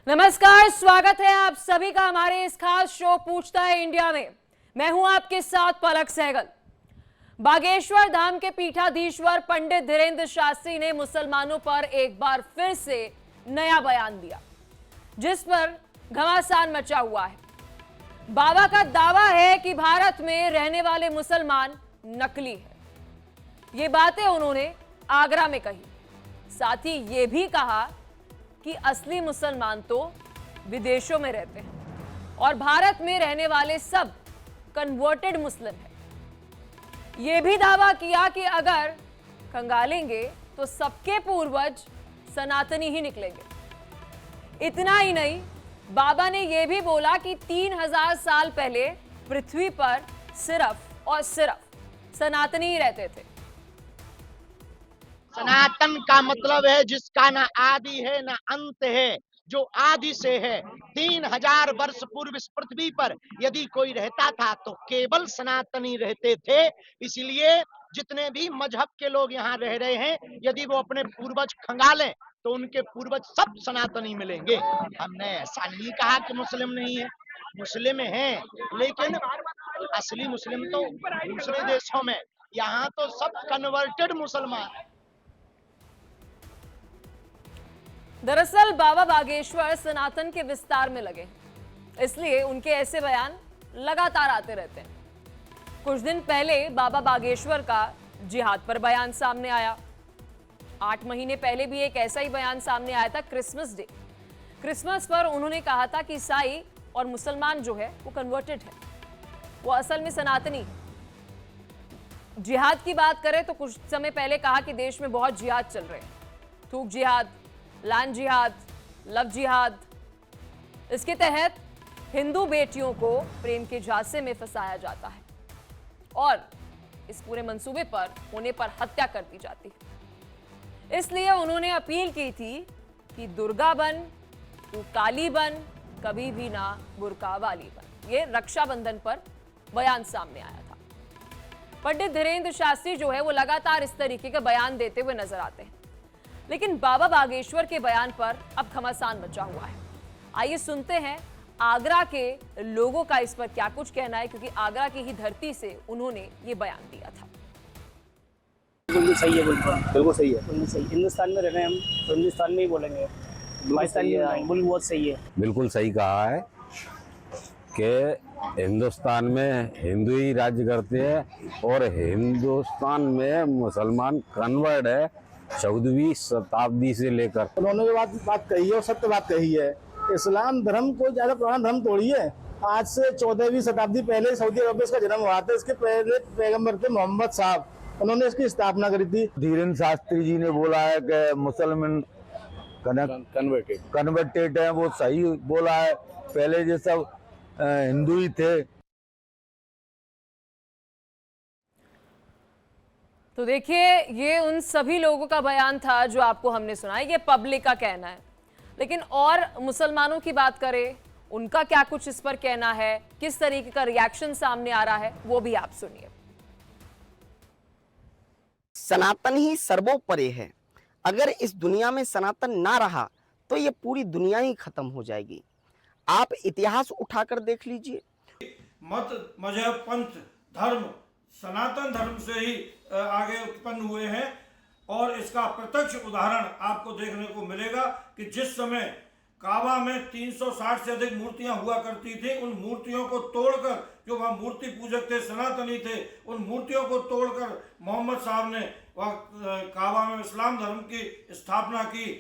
नमस्कार, स्वागत है आप सभी का हमारे इस खास शो पूछता है इंडिया में। मैं हूं आपके साथ पलक सहगल। बागेश्वर धाम के पीठाधीश्वर पंडित धीरेन्द्र शास्त्री ने मुसलमानों पर एक बार फिर से नया बयान दिया, जिस पर घमासान मचा हुआ है। बाबा का दावा है कि भारत में रहने वाले मुसलमान नकली है। ये बातें उन्होंने आगरा में कही। साथ ही ये भी कहा कि असली मुसलमान तो विदेशों में रहते हैं और भारत में रहने वाले सब कन्वर्टेड मुस्लिम हैं। यह भी दावा किया कि अगर खंगालेंगे तो सबके पूर्वज सनातनी ही निकलेंगे। इतना ही नहीं, बाबा ने यह भी बोला कि 3000 साल पहले पृथ्वी पर सिर्फ और सिर्फ सनातनी ही रहते थे। सनातन का मतलब है जिसका ना आदि है ना अंत है, जो आदि से है। 3000 वर्ष पूर्व इस पृथ्वी पर यदि कोई रहता था तो केवल सनातनी रहते थे। इसलिए जितने भी मजहब के लोग यहाँ रह रहे हैं, यदि वो अपने पूर्वज खंगालें तो उनके पूर्वज सब सनातनी मिलेंगे। हमने ऐसा नहीं कहा कि मुस्लिम नहीं है, मुस्लिम हैं, लेकिन असली मुस्लिम तो दूसरे देशों में, यहाँ तो सब कन्वर्टेड मुसलमान है। दरअसल बाबा बागेश्वर सनातन के विस्तार में लगे, इसलिए उनके ऐसे बयान लगातार आते रहते हैं। कुछ दिन पहले बाबा बागेश्वर का जिहाद पर बयान सामने आया। 8 महीने पहले भी एक ऐसा ही बयान सामने आया था, क्रिसमस डे। क्रिसमस पर उन्होंने कहा था कि ईसाई और मुसलमान जो है वो कन्वर्टेड है, वो असल में सनातनी है। जिहाद की बात करें तो कुछ समय पहले कहा कि देश में बहुत जिहाद चल रहे हैं, थूक जिहाद, लैंड जिहाद, लव जिहाद। इसके तहत हिंदू बेटियों को प्रेम के झांसे में फंसाया जाता है और इस पूरे मंसूबे पर होने पर हत्या कर दी जाती है। इसलिए उन्होंने अपील की थी कि दुर्गा बन तू काली बन, कभी भी ना बुर्का वाली बन। ये रक्षाबंधन पर बयान सामने आया था। पंडित धीरेन्द्र शास्त्री जो है वो लगातार इस तरीके के बयान देते हुए नजर आते हैं, लेकिन बाबा बागेश्वर के बयान पर अब घमासान मचा हुआ है। आइए सुनते हैं आगरा के लोगों का इस पर क्या कुछ कहना है, क्योंकि आगरा की ही धरती से उन्होंने ये बयान दिया था। बिल्कुल सही है, बिल्कुल सही है। बिल्कुल सही। हिंदुस्तान में रह रहे हैं हम, तो हिंदुस्तान में ही बोलेंगे, पाकिस्तान में नहीं। बिल्कुल बहुत सही है। बिल्कुल सही कहा है कि हिंदुस्तान में हिंदू ही राज्य करते हैं और हिंदुस्तान में मुसलमान कन्वर्ट है 14वीं शताब्दी से लेकर। उन्होंने जो बात कही है और सत्य बात कही है। इस्लाम धर्म कोई ज्यादा पुराना धर्म थोड़ी है। आज से 14वीं शताब्दी पहले सऊदी अरब में इसका जन्म हुआ था। इसके पहले पैगंबर थे मोहम्मद साहब, उन्होंने इसकी स्थापना करी थी। धीरेन्द्र शास्त्री जी ने बोला है कि मुसलमान कन्वर्टेड है, वो सही बोला है। पहले ये सब हिंदू ही थे। तो देखिए, ये उन सभी लोगों का बयान था जो आपको हमने सुना है, ये पब्लिक का कहना है। लेकिन और मुसलमानों की बात करें, उनका क्या कुछ इस पर कहना है, किस तरीके का रिएक्शन सामने आ रहा है, वो भी आप सुनिए। सनातन ही सर्वोपरि है। अगर इस दुनिया में सनातन ना रहा तो ये पूरी दुनिया ही खत्म हो जाएगी। आप इतिहास उठाकर देख लीजिए। मत, मजहब, पंथ, धर्म सनातन धर्म से ही आगे उत्पन्न हुए हैं और इसका प्रत्यक्ष उदाहरण आपको देखने को मिलेगा कि जिस समय काबा में 360 से अधिक मूर्तियां हुआ करती थी, उन मूर्तियों को तोड़कर, जो वहाँ मूर्ति पूजक थे, सनातनी थे, उन मूर्तियों को तोड़कर मोहम्मद साहब ने वह काबा में इस्लाम धर्म की स्थापना की।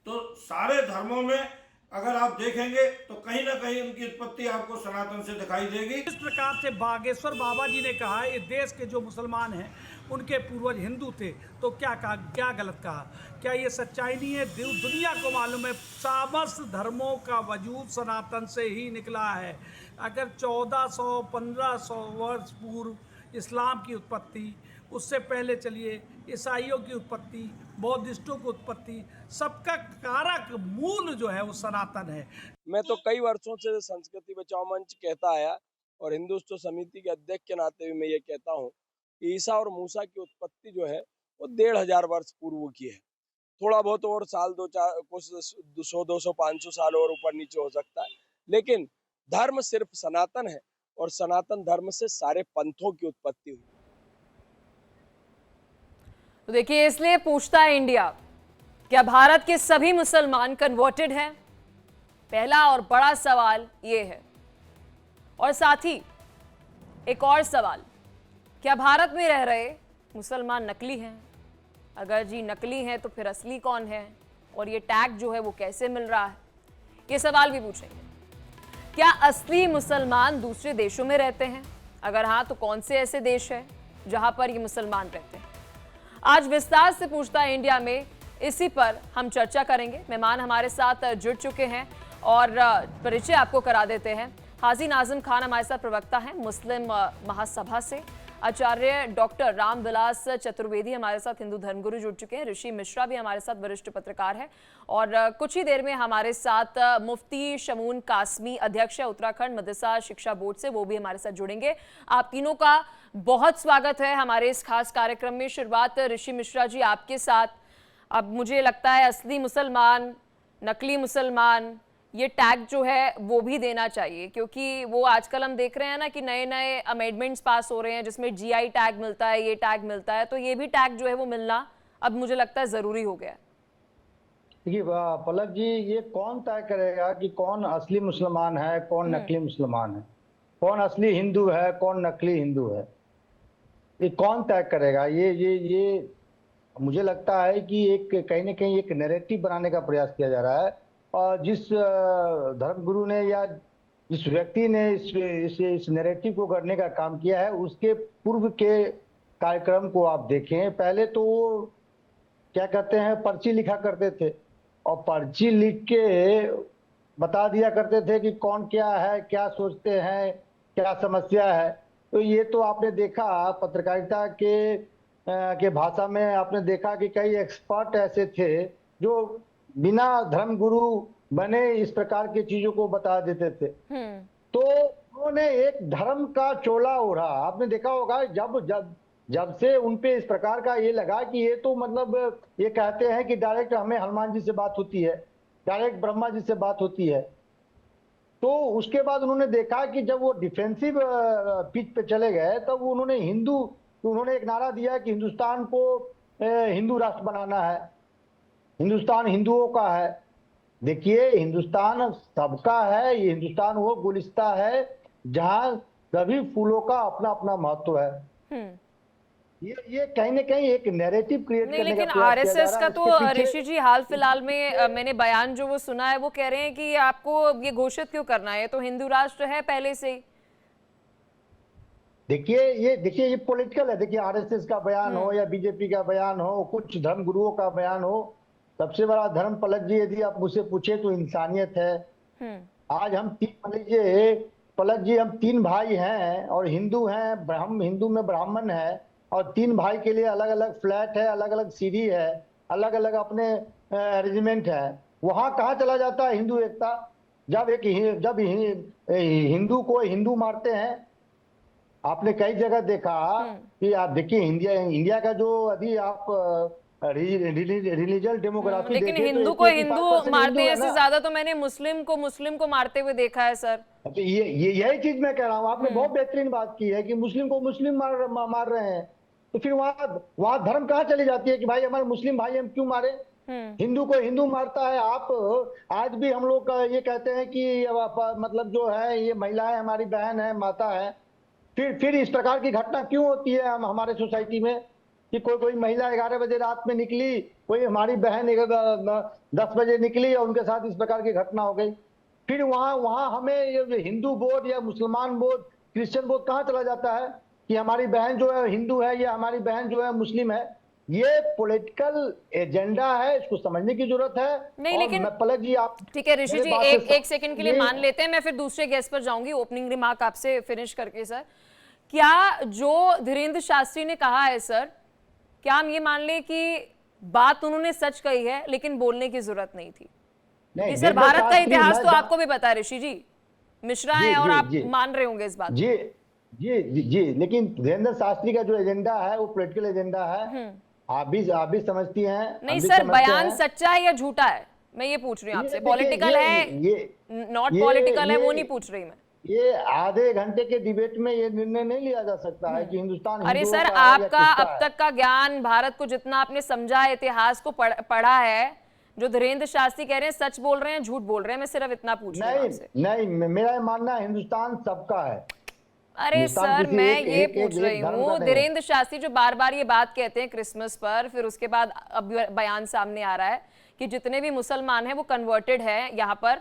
तो सारे धर्मों में अगर आप देखेंगे तो कहीं ना कहीं उनकी उत्पत्ति आपको सनातन से दिखाई देगी। इस प्रकार से बागेश्वर बाबा जी ने कहा इस देश के जो मुसलमान हैं उनके पूर्वज हिंदू थे, तो क्या कहा, क्या गलत कहा? क्या ये सच्चाई नहीं है? दुनिया को मालूम है समस्त धर्मों का वजूद सनातन से ही निकला है। अगर 1400-1500 वर्ष पूर्व इस्लाम की उत्पत्ति, उससे पहले चलिए ईसाइयों की उत्पत्ति, बौद्धिस्टों की उत्पत्ति, सबका कारक मूल जो है वो सनातन है। मैं तो कई वर्षों से संस्कृति बचाओ मंच कहता आया और हिंदुत्व समिति के अध्यक्ष के नाते भी मैं ये कहता हूँ कि ईसा और मूसा की उत्पत्ति जो है वो 1500 वर्ष पूर्व की है। थोड़ा बहुत और साल दो चार कुछ 100 200 500 साल और ऊपर नीचे हो सकता है, लेकिन धर्म सिर्फ सनातन है और सनातन धर्म से सारे पंथों की उत्पत्ति हुई। तो देखिए, इसलिए पूछता है इंडिया, क्या भारत के सभी मुसलमान कन्वर्टेड हैं? पहला और बड़ा सवाल ये है। और साथ ही एक और सवाल, क्या भारत में रह रहे मुसलमान नकली हैं? अगर जी नकली हैं तो फिर असली कौन है? और ये टैग जो है वो कैसे मिल रहा है? ये सवाल भी पूछेंगे। क्या असली मुसलमान दूसरे देशों में रहते हैं? अगर हाँ, तो कौन से ऐसे देश हैं जहां पर ये मुसलमान रहते हैं? आज विस्तार से पूछता है इंडिया में, इसी पर हम चर्चा करेंगे। मेहमान हमारे साथ जुड़ चुके हैं और परिचय आपको करा देते हैं। हाजी नाजिम खान हमारे साथ प्रवक्ता हैं मुस्लिम महासभा से। आचार्य डॉक्टर रामविलास चतुर्वेदी हमारे साथ हिंदू धर्मगुरु जुड़ चुके हैं। ऋषि मिश्रा भी हमारे साथ वरिष्ठ पत्रकार है। और कुछ ही देर में हमारे साथ मुफ्ती शमून कासमी, अध्यक्ष है उत्तराखंड मदरसा शिक्षा बोर्ड से, वो भी हमारे साथ जुड़ेंगे। आप तीनों का बहुत स्वागत है हमारे इस खास कार्यक्रम में। शुरुआत ऋषि मिश्रा जी आपके साथ। अब मुझे लगता है असली मुसलमान, नकली मुसलमान, ये टैग जो है वो भी देना चाहिए, क्योंकि वो आजकल हम देख रहे हैं ना कि नए नए अमेंडमेंट्स पास हो रहे हैं जिसमें जीआई टैग मिलता है, ये टैग मिलता है, तो ये भी टैग जो है वो मिलना अब मुझे लगता है जरूरी हो गया है। देखिए पलक जी, ये कौन तय करेगा कि कौन असली मुसलमान है, कौन नकली मुसलमान है, कौन असली हिंदू है, कौन नकली हिंदू है? ये कौन तय करेगा? ये मुझे लगता है कि एक कहीं ना कहीं एक नैरेटिव बनाने का प्रयास किया जा रहा है। और जिस धर्मगुरु ने या जिस व्यक्ति ने इस नैरेटिव को करने का काम किया है, उसके पूर्व के कार्यक्रम को आप देखें। पहले तो वो क्या कहते हैं, पर्ची लिखा करते थे और पर्ची लिख के बता दिया करते थे कि कौन क्या है, क्या सोचते हैं, क्या समस्या है। तो ये तो आपने देखा पत्रकारिता के भाषा में, आपने देखा कि कई एक्सपर्ट ऐसे थे जो बिना धर्मगुरु बने इस प्रकार की चीजों को बता देते थे। तो उन्होंने एक धर्म का चोला ओढ़ा। आपने देखा होगा जब से उनपे इस प्रकार का ये लगा कि ये तो मतलब ये कहते हैं कि डायरेक्ट हमें हनुमान जी से बात होती है, डायरेक्ट ब्रह्मा जी से बात होती है। तो उसके बाद उन्होंने देखा कि जब वो डिफेंसिव पिच पे चले गए तब उन्होंने एक नारा दिया कि हिंदुस्तान को हिंदू राष्ट्र बनाना है, हिंदुस्तान हिंदुओं का है। देखिए, हिंदुस्तान सबका है, ये हिंदुस्तान वो गुलिस्ता है जहां सभी फूलों का अपना अपना महत्व है। ये कहीं ना कहीं एक नैरेटिव क्रिएट करने का लेकिन प्रयास किया जा आरएसएस रहा का है। तो ऋषि जी हाल फिलहाल में मैंने बयान जो वो सुना है, वो कह रहे हैं कि आपको ये घोषित क्यों करना है, तो हिंदू राष्ट्र है पहले से ही। देखिए ये पॉलिटिकल है। देखिए, आरएसएस का बयान हो या बीजेपी का बयान हो, कुछ धर्म गुरुओं का बयान हो, सबसे बड़ा धर्म पलक जी यदि आप मुझसे पूछे तो इंसानियत है। आज हम पलक जी हम 3 भाई हैं और हिंदू हैं, हम हिंदू में ब्राह्मण है और 3 भाई के लिए अलग अलग फ्लैट है, अलग अलग सीढ़ी है, अलग अलग अपने अरेंजमेंट है। वहां कहाँ चला जाता है हिंदू एकता? जब हिंदू को हिंदू मारते हैं। आपने कई जगह देखा कि आप देखिए इंडिया का जो अभी आप रिलीजियस डेमोग्राफी, लेकिन हिंदू को हिंदू मारते हैं, इससे ज्यादा तो मैंने मुस्लिम को मारते हुए देखा है सर। तो यही चीज मैं कह रहा हूँ। आपने बहुत बेहतरीन बात की है कि मुस्लिम को मुस्लिम मार रहे हैं, तो फिर वहां धर्म कहाँ चली जाती है कि भाई हमारे मुस्लिम भाई हम क्यों मारे? हिंदू को हिंदू मारता है। आप आज भी हम लोग ये कहते हैं कि मतलब जो है ये महिलाएं हमारी बहन है, माता है। फिर इस प्रकार की घटना क्यों होती है हमारे सोसाइटी में कि कोई महिला 11 बजे रात में निकली, कोई हमारी बहन 10 बजे निकली और उनके साथ इस प्रकार की घटना हो गई। फिर वहां हमें ये हिंदू बोध या मुसलमान बोध, क्रिश्चियन बोध कहाँ चला जाता है कि हमारी बहन जो है हिंदू है या हमारी बहन जो है मुस्लिम है। ये पॉलिटिकल एजेंडा है, इसको समझने की जरूरत है। नहीं, लेकिन पलक जी आप ठीक है ऋषि जी, एक सेकंड के लिए मान लेते हैं, मैं फिर दूसरे गेस्ट पर जाऊंगी। ओपनिंग रिमार्क आपसे फिनिश करके सर, क्या जो धीरेन्द्र शास्त्री ने कहा है सर, क्या हम ये मान ले कि बात उन्होंने सच कही है लेकिन बोलने की जरूरत नहीं थी? नहीं, सर भारत का इतिहास तो आपको भी पता है ऋषि जी, मिश्रा है और आप मान रहे होंगे इस बात। जी, लेकिन धीरेन्द्र शास्त्री का जो एजेंडा है वो पॉलिटिकल एजेंडा है। आप भी समझती हैं? नहीं आप भी सर, समझते बयान हैं? सच्चा है या झूठा है, मैं ये पूछ रही हूँ आपसे। देखिए, पॉलिटिकल है, ये नॉट ये पॉलिटिकल है, वो ये नहीं पूछ रही मैं। ये आधे घंटे के डिबेट में ये निर्णय नहीं लिया जा सकता है कि हिंदुस्तान अरे हिंदुओं सर, का है या आपका किसका अब है। तक का ज्ञान, भारत को जितना आपने समझा है, इतिहास को पढ़ा है, जो धीरेन्द्र शास्त्री कह रहे हैं सच बोल रहे हैं झूठ बोल रहे हैं, मैं सिर्फ इतना पूछ रही हूँ नहीं आपसे। नहीं, मेरा ये मानना है हिंदुस्तान सबका है। अरे हिंदुस्तान सर, किसी मैं एक- ये एक- पूछ एक- रही एक धर्म हूँ, का नहीं है। धीरेन्द्र शास्त्री जो बार बार ये बात कहते हैं क्रिसमस पर, फिर उसके बाद अब बयान सामने आ रहा है कि जितने भी मुसलमान हैं वो कन्वर्टेड है यहाँ पर,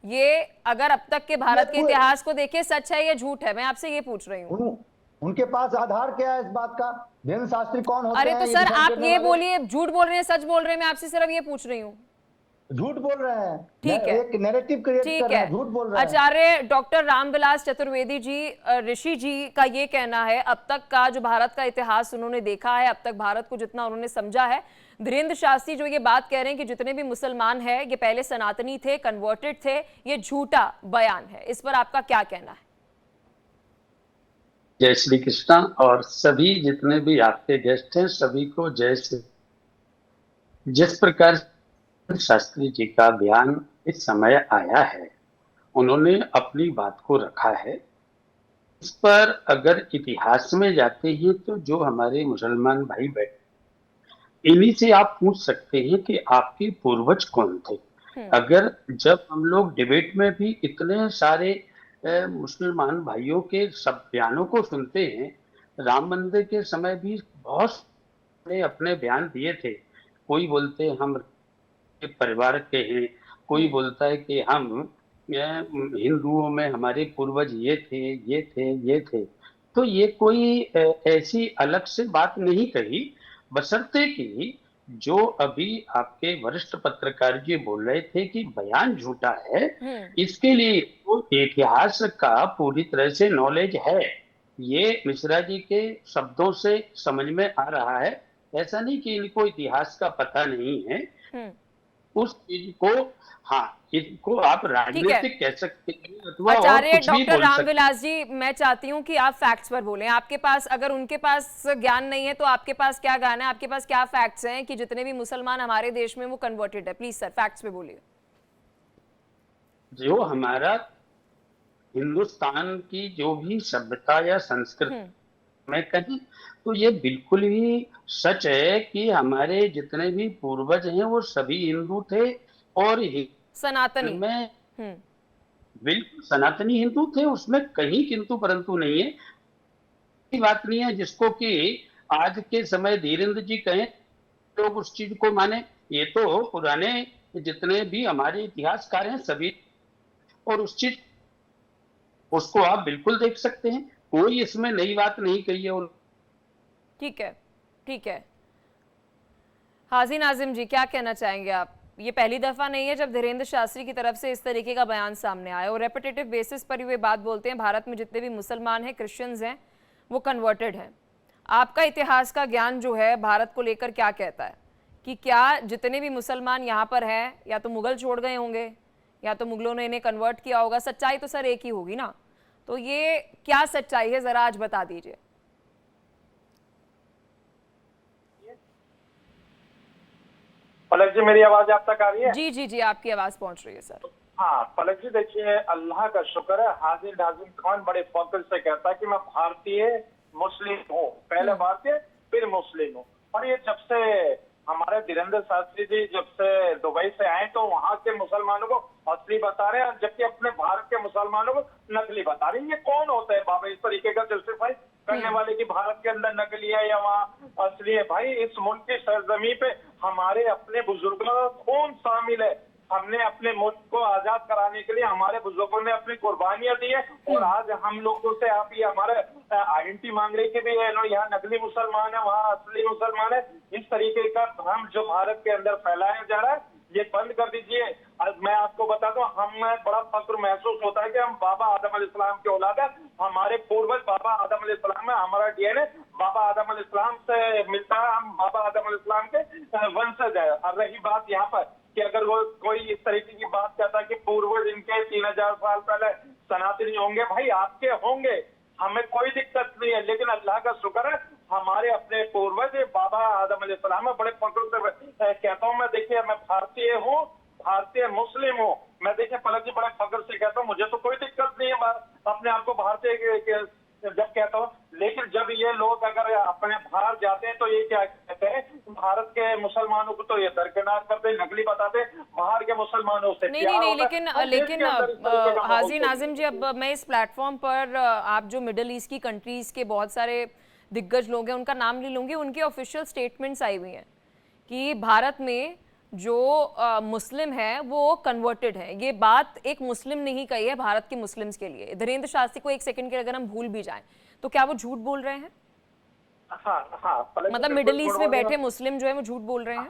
ये अगर अब तक के भारत के इतिहास को देखिए सच है या झूठ है, मैं आपसे ये पूछ रही हूँ। उनके पास आधार क्या है इस बात का? धीरेन्द्र शास्त्री कौन होते अरे हैं? तो ये सर डिसाइड आप करने ये वाले? बोलिए, झूठ बोल रहे हैं सच बोल रहे हैं, मैं आपसे सिर्फ ये पूछ रही हूँ। झूठ बोल रहे हैं। ठीक है, एक नैरेटिव क्रिएट ठीक कर रहे है। हैं, झूठ बोल रहे हैं। आचार्य डॉक्टर रामविलास चतुर्वेदी जी, ऋषि जी का ये कहना है, अब तक का जो भारत का इतिहास उन्होंने देखा है, अब तक भारत को जितना उन्होंने समझा है, धीरेन्द्र शास्त्री जो ये बात कह रहे हैं कि जितने भी मुसलमान हैं ये पहले सनातनी थे, कन्वर्टेड थे, ये झूठा बयान है। इस पर आपका क्या कहना है? जय श्री कृष्णा, और सभी जितने भी आपके गेस्ट हैं सभी को जय श्री। जिस प्रकार शास्त्री जी का बयान इस समय आया है, उन्होंने अपनी बात को रखा है। इस पर अगर इतिहास में जाते हैं तो जो हमारे मुसलमान भाई बैठे, इन्हीं से आप पूछ सकते हैं कि आपके पूर्वज कौन थे। अगर जब हम लोग डिबेट में भी इतने सारे मुसलमान भाइयों के सब बयानों को सुनते हैं, राम मंदिर के समय भी बहुत ने अपने बयान दिए थे। कोई बोलते हैं हम परिवार के हैं, कोई बोलता है कि हम हिंदुओं में हमारे पूर्वज ये थे ये थे ये थे। तो ये कोई ऐसी अलग से बात नहीं कही, बशर्ते कि जो अभी आपके वरिष्ठ पत्रकार जी बोल रहे थे कि बयान झूठा है, इसके लिए तो इतिहास का पूरी तरह से नॉलेज है। ये मिश्रा जी के शब्दों से समझ में आ रहा है, ऐसा नहीं कि इनको इतिहास का पता नहीं है। उस चीज को, हाँ, इसको आप राजनीतिक कह सकते हैं अथवा आचार्य कुछ भी डॉक्टर बोल सकते। रामविलास जी, मैं चाहती हूँ कि आप फैक्ट्स पर बोलें। आपके पास, अगर उनके पास ज्ञान नहीं है तो आपके पास क्या ज्ञान है, आपके पास क्या फैक्ट्स हैं कि जितने भी मुसलमान हमारे देश में वो कन्वर्टेड है? प्लीज सर, फैक्ट्स पे बोलिए। जो हमारा हिंदुस्तान की जो भी सभ्यता या संस्कृति में कहें तो ये बिल्कुल ही सच है कि हमारे जितने भी पूर्वज हैं वो सभी हिंदू थे और सनातनी में बिल्कुल सनातनी हिंदू थे, उसमें कहीं किंतु परंतु नहीं है। बात नहीं है जिसको कि आज के समय धीरेन्द्र जी कहें लोग उस चीज को माने। ये तो पुराने जितने भी हमारे इतिहासकार हैं सभी, और उस चीज उसको आप बिल्कुल देख सकते हैं, कोई इसमें नई बात नहीं कही है। ठीक है, ठीक है। हाजी नाजिम जी, क्या कहना चाहेंगे आप? ये पहली दफा नहीं है जब धीरेन्द्र शास्त्री की तरफ से इस तरीके का बयान सामने आया, और रेपिटेटिव बेसिस पर ये बात बोलते हैं भारत में जितने भी मुसलमान हैं, क्रिश्चियंस हैं, वो कन्वर्टेड हैं। आपका इतिहास का ज्ञान जो है भारत को लेकर क्या कहता है कि क्या जितने भी मुसलमान यहाँ पर हैं या तो मुगल छोड़ गए होंगे या तो मुगलों ने इन्हें कन्वर्ट किया होगा? सच्चाई तो सर एक ही होगी ना, तो ये क्या सच्चाई है, जरा आज बता दीजिए। पलक जी, मेरी आवाज आप तक आ रही है? जी जी जी, आपकी आवाज पहुंच रही है सर। हाँ पलक जी, देखिए अल्लाह का शुक्र है, हाजिर नाजिम खान बड़े फख्र से कहता है कि मैं भारतीय मुस्लिम हूँ, पहले भारतीय फिर मुस्लिम हूँ। और ये जब से हमारे धीरेन्द्र शास्त्री जी जब से दुबई से आए तो वहाँ के मुसलमानों को असली बता रहे हैं, जबकि अपने भारत के मुसलमानों को नकली बता रहे हैं। ये कौन होता है बाबा इस तरीके का जस्टिफाई करने वाले कि भारत के अंदर नकली है या वहाँ असली है? भाई इस मुल्क की सरजमी पे हमारे अपने बुजुर्गों का खून शामिल है। हमने अपने मुल्क को आजाद कराने के लिए हमारे बुजुर्गों ने अपनी कुर्बानियां दी है, और आज हम लोगों से आप ये हमारे आइडेंटिटी मांग रहे कि भी यहाँ नकली मुसलमान है वहाँ असली मुसलमान है। इस तरीके का भ्रम जो भारत के अंदर फैलाया जा रहा है, ये बंद कर दीजिए। मैं आपको बता दूं, हमें बड़ा फक्र महसूस होता है कि हम बाबा आदम अलैहिस्सलाम के औलाद है। हमारे पूर्वज बाबा आदम अलैहिस्सलाम है, हमारा डीएनए बाबा आदम अलैहिस्सलाम से मिलता है, हम बाबा आदम अलैहिस्सलाम के वंशज है। और रही बात यहाँ पर कि अगर वो कोई इस तरीके की बात कहता है कि पूर्वज इनके 3000 साल पहले सनातनी होंगे, भाई आपके होंगे, हमें कोई दिक्कत नहीं है, लेकिन अल्लाह का शुक्र है हमारे अपने पूर्वज बाबा आदम अलैहिस्सलाम में बड़े फख्र से कहता हूँ मैं, देखिए मैं भारतीय हूँ, भारतीय मुस्लिम हूँ। मैं देखिए पलक जी बड़े फख्र से कहता हूँ, मुझे तो कोई दिक्कत नहीं है अपने आप को भारतीय जब कहता हूँ। लेकिन जब ये लोग अगर अपने बाहर जाते हैं तो ये क्या कहते हैं, भारत के मुसलमानों को तो ये दरकिनार करते, नकली बताते, बाहर के मुसलमानों से नहीं, लेकिन हाजी नाजिम जी, अब मैं इस प्लेटफॉर्म पर आप जो मिडिल ईस्ट की कंट्रीज के बहुत सारे दिग्गज लोग हैं उनका नाम ले लूंगी। उनके ऑफिशियल स्टेटमेंट्स आई हुई हैं कि भारत में जो मुस्लिम है वो कन्वर्टेड है। ये बात एक मुस्लिम ने ही कही है भारत के मुस्लिम्स के लिए। धीरेन्द्र शास्त्री को एक सेकंड के अगर हम भूल भी जाएं तो क्या वो झूठ बोल रहे हैं? हाँ, मतलब मिडिल ईस्ट में बैठे मुस्लिम जो है वो झूठ बोल रहे हैं?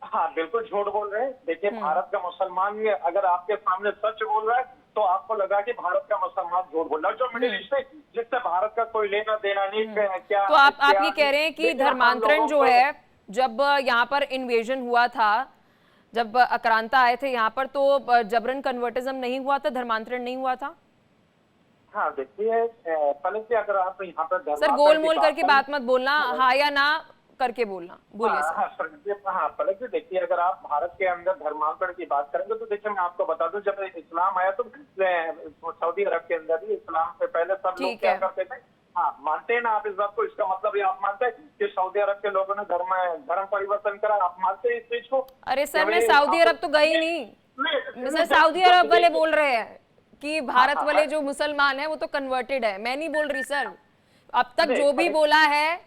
हाँ, बिल्कुल झूठ बोल रहे हैं। देखिए भारत का मुसलमान ये अगर आपके सामने सच बोल रहा है तो आपको लगा कि भारत का मुसलमान झूठ बोल रहा है। जो मिडिल ईस्ट है जिससे भारत का कोई लेना देना नहीं, क्या तो आप ये कह रहे हैं कि धर्मांतरण जो है, जब यहाँ पर इन्वेजन हुआ था, जब आक्रांता आए थे यहाँ पर, तो जबरन कन्वर्टिज्म नहीं हुआ था, धर्मांतरण नहीं हुआ था? हाँ देखिए पलक जी, अगर आप यहाँ पर सर गोल मोल करके बात मत बोलना, हाँ या ना करके बोलना, बोलिए सर। हाँ पलक जी, देखिए अगर आप भारत के अंदर धर्मांतरण की बात करेंगे तो देखिए मैं आपको बता दूं, जब इस्लाम आया तो सऊदी अरब के अंदर ही इस्लाम से पहले सब लोग क्या करते थे। हाँ, मानते हैं ना आप इस बात को? इसका मतलब ये आप मानते हैं कि सऊदी अरब के लोगों ने धर्म परिवर्तन करा? आप मानते हैं इस चीज को? अरे सर मैं सऊदी अरब तो गई नहीं। सर सऊदी अरब वाले बोल रहे हैं कि भारत वाले जो मुसलमान है वो तो कन्वर्टेड है। मैं नहीं बोल रही सर। अब तक जो भी बोला है,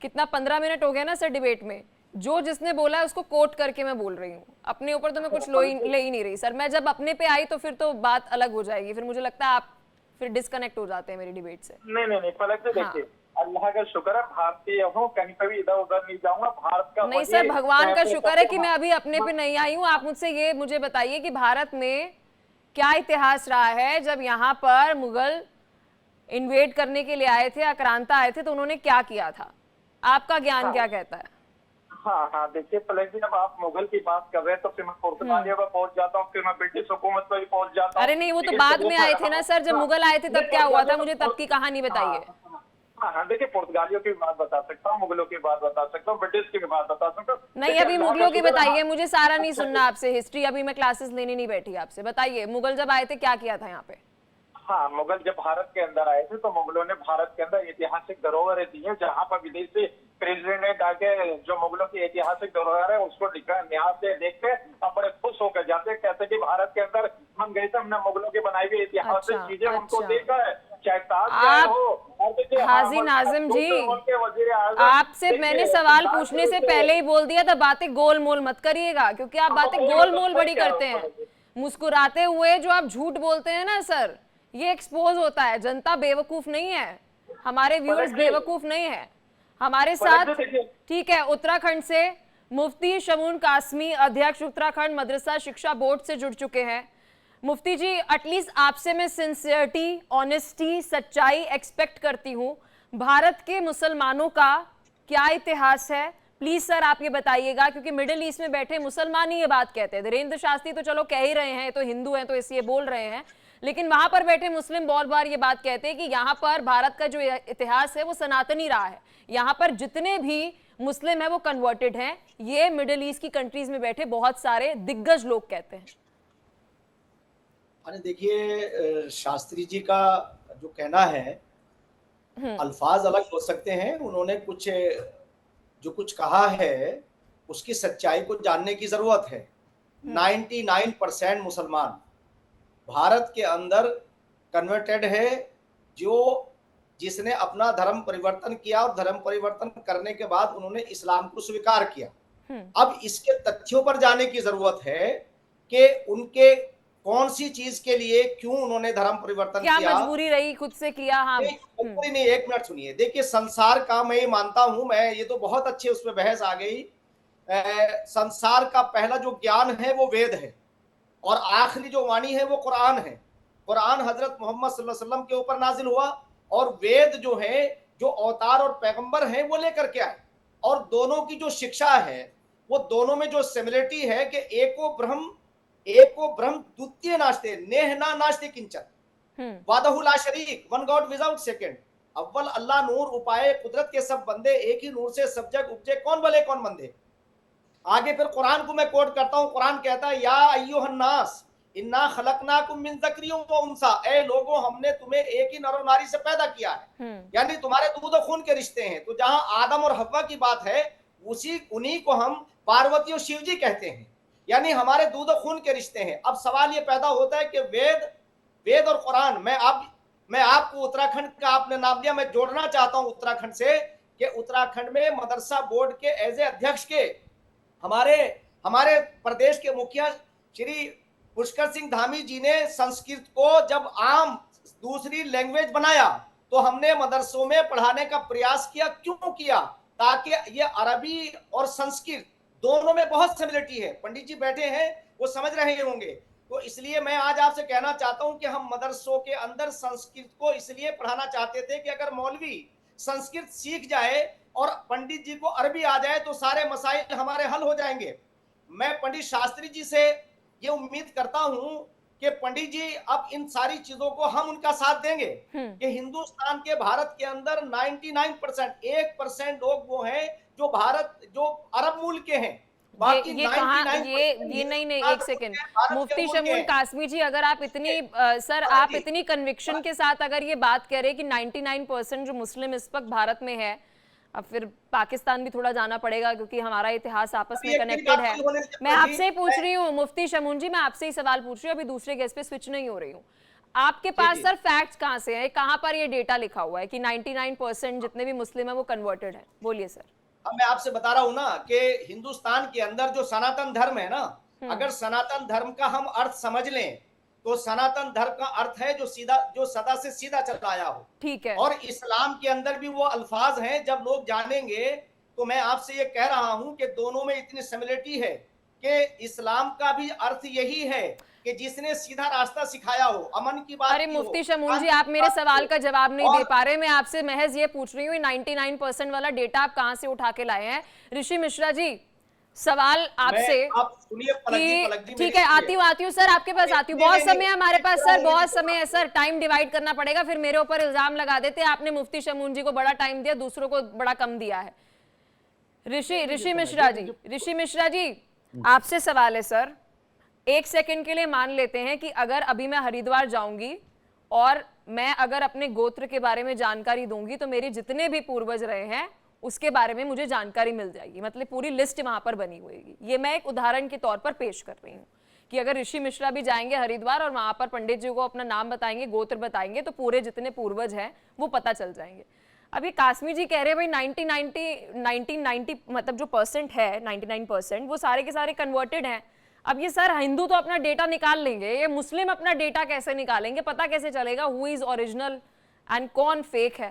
कितना 15 मिनट हो गया ना सर डिबेट में, जो जिसने बोला है उसको कोट करके मैं बोल रही हूँ। अपने ऊपर तो मैं कुछ ले ही नहीं रही सर। मैं जब अपने पे आई तो फिर तो बात अलग हो जाएगी, फिर मुझे लगता है आप फिर डिस्कनेक्ट हो जाते हैं मेरी डिबेट से। नहीं पलक जी, देखिए अल्लाह का शुक्र है भारतीय हूँ, कहीं पे भी इधर उधर नहीं जाऊंगा। भारत का नहीं सर, भगवान का शुक्र है कि मैं अभी अपने पे नहीं आई हूँ। आप मुझे बताइए कि भारत में क्या इतिहास रहा है जब यहाँ पर मुगल इन्वेड करने के लिए आए थे, आक्रांता आए थे, तो उन्होंने क्या किया था? आपका ज्ञान क्या कहता है? हाँ देखिए पलक जी, जब आप मुगल की बात कर रहे हैं तो फिर मैं पुर्तगालियों पर पहुंच जाता हूँ, फिर मैं ब्रिटिश हुकूमत पर भी पहुंच जाता हूँ। अरे नहीं, वो तो बाद में आए थे ना सर। जब मुगल आए थे तब क्या हुआ था? मुझे तब की कहानी बताइए। हाँ देखिए पुर्तगालियों की बात बता सकता हूँ, मुगलों की बात बता सकता हूँ, ब्रिटिश की बात बता सकता हूँ। नहीं, अभी मुगलों की बताइए, मुझे सारा नहीं सुनना आपसे हिस्ट्री। अभी मैं क्लासेस लेने नहीं बैठी आपसे। बताइए मुगल जब आए थे क्या किया था यहाँ पे? हाँ, मुगल जब भारत के अंदर आए थे तो मुगलों ने भारत के अंदर ऐतिहासिक धरोहरें दी हैं, जहाँ पर विदेशी प्रेसिडेंट आके जो मुगलों की ऐतिहासिक धरोहर है उसको न्यास से देख के बड़े खुश होकर जाते, कहते कि भारत के अंदर हम गए थे, हमने मुगलों की बनाई हुई ऐतिहासिक चीजें उनको देखा है, चाहे ताजमहल हो। हाजी नाजिम जी, आपसे मैंने सवाल पूछने से पहले ही बोल दिया था बातें गोल मोल मत करिएगा, क्योंकि आप बातें गोल मोल बड़ी करते हैं। मुस्कुराते हुए जो आप झूठ बोलते हैं ना सर, ये एक्सपोज होता है। जनता बेवकूफ नहीं है, हमारे व्यूअर्स बेवकूफ नहीं है। हमारे साथ ठीक है उत्तराखंड से मुफ्ती शमून कासमी, अध्यक्ष उत्तराखंड मदरसा शिक्षा बोर्ड से जुड़ चुके हैं। मुफ्ती जी, एटलीस्ट आपसे मैं सिंसियरिटी, ऑनेस्टी, सच्चाई एक्सपेक्ट करती हूँ। भारत के मुसलमानों का क्या इतिहास है? प्लीज सर आप ये बताइएगा, क्योंकि मिडिल ईस्ट में बैठे मुसलमान ही ये बात कहते हैं। धीरेन्द्र शास्त्री तो चलो कह ही रहे हैं, तो हिंदू हैं तो इसलिए बोल रहे हैं, लेकिन वहां पर बैठे मुस्लिम बहुत बार ये बात कहते हैं कि यहाँ पर भारत का जो इतिहास है वो सनातनी रहा है। यहाँ पर जितने भी मुस्लिम है वो कन्वर्टेड हैं। ये मिडिल ईस्ट की कंट्रीज में बैठे बहुत सारे दिग्गज लोग कहते हैं। अरे देखिए, शास्त्री जी का जो कहना है, अल्फाज अलग हो सकते हैं, उन्होंने कुछ कहा है उसकी सच्चाई को जानने की जरूरत है। 99% मुसलमान भारत के अंदर कन्वर्टेड है, जिसने अपना धर्म परिवर्तन किया और धर्म परिवर्तन करने के बाद उन्होंने इस्लाम को स्वीकार किया। अब इसके तथ्यों पर जाने की जरूरत है कि उनके कौन सी चीज के लिए क्यों उन्होंने धर्म परिवर्तन क्या किया, मजबूरी रही, खुद से किया? हाँ नहीं, एक मिनट सुनिए। देखिए, संसार का मैं ये मानता हूं, मैं ये तो बहुत अच्छे उस पर बहस आ गई। संसार का पहला जो ज्ञान है वो वेद है, और आखिरी जो वाणी है वो कुरान है। कुरान हजरत मोहम्मद सल्लल्लाहु अलैहि वसल्लम के ऊपर नाजिल हुआ, और वेद जो है, जो अवतार और पैगंबर हैं वो लेकर के आए। और दोनों की जो शिक्षा है, वो दोनों में जो सिमिलरिटी है कि एको ब्रह्म द्वितीय नास्ते, नेह ना नास्ते किंचन, वादहु ला शरीक, वन गॉड विदाउट सेकंड। अव्वल अल्लाह नूर उपाय कुदरत के सब बंदे, एक ही नूर से सब जग उपजे, कौन भले कौन मंदे। आगे फिर कुरान को मैं कोट करता हूं, कुरान कहता है या अय्युहन्नास इन्ना खलकनाकुम मिन ज़करिय्य व उनसा, ए लोगों हमने तुम्हें एक ही नर और नारी से पैदा किया है, यानी तुम्हारे दूध और खून के रिश्ते हैं। तो जहां आदम और हव्वा की बात है उन्हीं को हम पार्वती और शिव जी कहते हैं, यानी हमारे दूध और खून के रिश्ते हैं। अब सवाल ये पैदा होता है कि वेद और कुरान, मैं आपको उत्तराखंड का आपने नाम लिया, मैं जोड़ना चाहता हूं उत्तराखंड से कि उत्तराखंड में मदरसा बोर्ड के एज ए अध्यक्ष के हमारे प्रदेश के मुखिया श्री पुष्कर सिंह धामी जी ने संस्कृत को जब आम दूसरी लैंग्वेज बनाया तो हमने मदरसों में पढ़ाने का प्रयास किया। क्यों किया? ताकि ये अरबी और संस्कृत दोनों में बहुत सिमिलरिटी है। पंडित जी बैठे हैं, वो समझ रहे होंगे। तो इसलिए मैं आज आपसे कहना चाहता हूं कि हम मदरसों के अंदर संस्कृत को इसलिए पढ़ाना चाहते थे कि अगर मौलवी संस्कृत सीख जाए और पंडित जी को अरबी आ जाए तो सारे मसाइल हमारे हल हो जाएंगे। मैं पंडित शास्त्री जी से ये उम्मीद करता हूं कि पंडित जी अब इन सारी चीजों को हम उनका साथ देंगे कि हिंदुस्तान के भारत के अंदर 99% 1% लोग वो हैं जो अरब मूल के हैं। बाकी ये कहाँ ये नहीं एक सेकेंड, मुफ्ती शमून कासमी जी, अगर आप इतनी सर आप इतनी कन्विक्शन के साथ अगर ये बात कह रहे कि 99% जो मुस्लिम इस वक्त भारत में है, अब फिर पाकिस्तान भी थोड़ा जाना पड़ेगा क्योंकि हमारा इतिहास आपस में कनेक्टेड है। मैं आपसे पूछ रही हूँ मुफ्ती शमून जी, मैं आपसे ही सवाल पूछ रही हूँ, अभी दूसरे गेस्ट पे स्विच नहीं हो रही हूँ। आपके पास सर फैक्ट्स कहाँ से है, कहाँ पर ये डेटा लिखा हुआ है कि 99% जितने भी मुस्लिम है वो कन्वर्टेड है? बोलिए सर। अब मैं आपसे बता रहा हूं ना कि हिंदुस्तान के अंदर जो सनातन धर्म है ना, अगर सनातन धर्म का हम अर्थ समझ लें तो सनातन धर्म का अर्थ है जो सदा से सीधा चला आया हो। ठीक है। और इस्लाम के अंदर भी वो अल्फाज हैं, जब लोग जानेंगे तो मैं आपसे ये कह रहा हूं कि दोनों में इतनी सिमिलरिटी है कि इस्लाम का भी अर्थ यही है कि जिसने सीधा रास्ता सिखाया हो, अमन की बात। अरे मुफ्ती शमून जी, आप मेरे सवाल का जवाब नहीं दे पा रहे। मैं आपसे महज ये पूछ रही हूँ 99% वाला डेटा आप कहाँ से उठा के लाए हैं? ऋषि मिश्रा जी, सवाल आपसे। ठीक है, आती हूँ सर, आपके पास आती हूँ। बहुत समय है हमारे पास सर, बहुत समय है सर, टाइम डिवाइड करना पड़ेगा, फिर मेरे ऊपर इल्जाम लगा देते आपने मुफ्ती शमून जी को बड़ा टाइम दिया, दूसरों को बड़ा कम दिया है। ऋषि मिश्रा जी आपसे सवाल है सर। एक सेकंड के लिए मान लेते हैं कि अगर अभी मैं हरिद्वार जाऊंगी और मैं अगर अपने गोत्र के बारे में जानकारी दूंगी तो मेरे जितने भी पूर्वज रहे हैं उसके बारे में मुझे जानकारी मिल जाएगी, मतलब पूरी लिस्ट वहां पर बनी हुई। ये मैं एक उदाहरण के तौर पर पेश कर रही हूँ कि अगर ऋषि मिश्रा भी जाएंगे हरिद्वार और वहां पर पंडित जी को अपना नाम बताएंगे, गोत्र बताएंगे, तो पूरे जितने पूर्वज हैं वो पता चल जाएंगे। अभी कासमी जी कह रहे हैं भाई 1990 मतलब जो परसेंट है 99% वो सारे के सारे कन्वर्टेड हैं। अब ये सर हिंदू तो अपना डेटा निकाल लेंगे, ये मुस्लिम अपना डेटा कैसे निकालेंगे? पता कैसे चलेगा हु इज ओरिजिनल एंड कौन फेक है?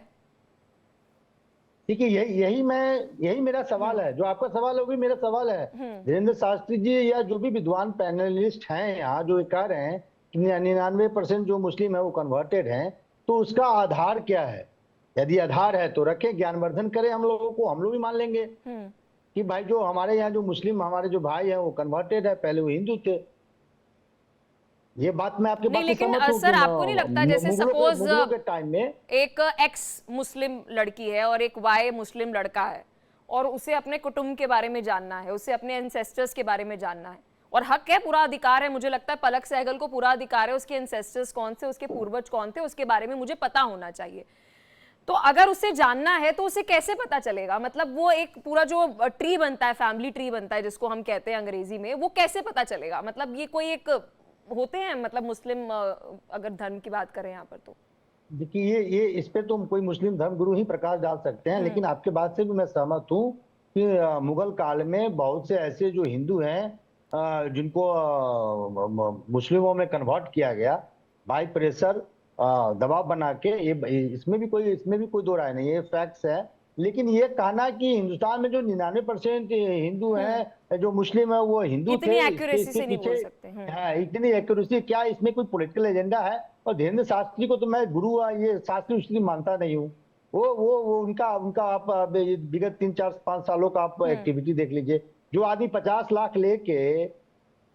ठीक है, यही मेरा सवाल है, जो आपका सवाल है वो भी मेरा सवाल है। धीरेन्द्र शास्त्री जी या जो भी विद्वान पैनलिस्ट हैं यहाँ जो कह रहे हैं कि 99% जो मुस्लिम है वो कन्वर्टेड हैं, तो उसका आधार क्या है? यदि आधार है तो रखें, ज्ञानवर्धन करें हम लोगों को, हम लोग भी मान लेंगे कि भाई जो हमारे यहाँ जो मुस्लिम हमारे जो भाई हैं वो कन्वर्टेड है, पहले वो हिंदू थे। ये बात मैं आपके बात से सहमत हूं। सर आपको नहीं लगता जैसे सपोज के टाइम में एक एक्स मुस्लिम लड़की है और एक वाई मुस्लिम लड़का है और उसे अपने कुटुंब के बारे में जानना है, उसे अपने एंसेस्टर्स के बारे में जानना है और हक है, पूरा अधिकार है। मुझे लगता है पलक सहगल को पूरा अधिकार है, उसके एंसेस्टर्स कौन से, उसके पूर्वज कौन थे, उसके बारे में मुझे पता होना चाहिए। तो अगर उसे जानना है तो उसे कैसे पता चलेगा? मतलब वो एक पूरा जो ट्री बनता है, फैमिली ट्री बनता है जिसको हम कहते हैं अंग्रेजी में, वो कैसे पता चलेगा? मतलब ये कोई एक होते हैं, मतलब मुस्लिम अगर धर्म की बात करें यहाँ पर तो देखिए ये इस पे तो कोई मुस्लिम धर्म गुरु ही प्रकाश डाल सकते हैं। लेकिन आपके बात से भी मैं सहमत हूँ कि मुगल काल में बहुत से ऐसे जो हिंदू हैं जिनको मुस्लिमों में कन्वर्ट किया गया बाय प्रेशर, दबाव बना के, ये इसमें भी कोई दो राय नहीं है, ये फैक्ट्स है। लेकिन ये कहना कि हिंदुस्तान में जो 99% हिंदू हैं, जो मुस्लिम है वो हिंदू इतनी एक्यूरेसी से नहीं बोल सकते हैं। हाँ, इतनी एक्यूरेसी क्या, इसमें कोई पॉलिटिकल एजेंडा है? और धीरेन्द्र शास्त्री को तो मैं गुरु ये शास्त्री उस्त्री मानता नहीं हूँ। वो उनका आप विगत 3-4-5 सालों का आप एक्टिविटी देख लीजिए। जो आदमी 50 लाख लेके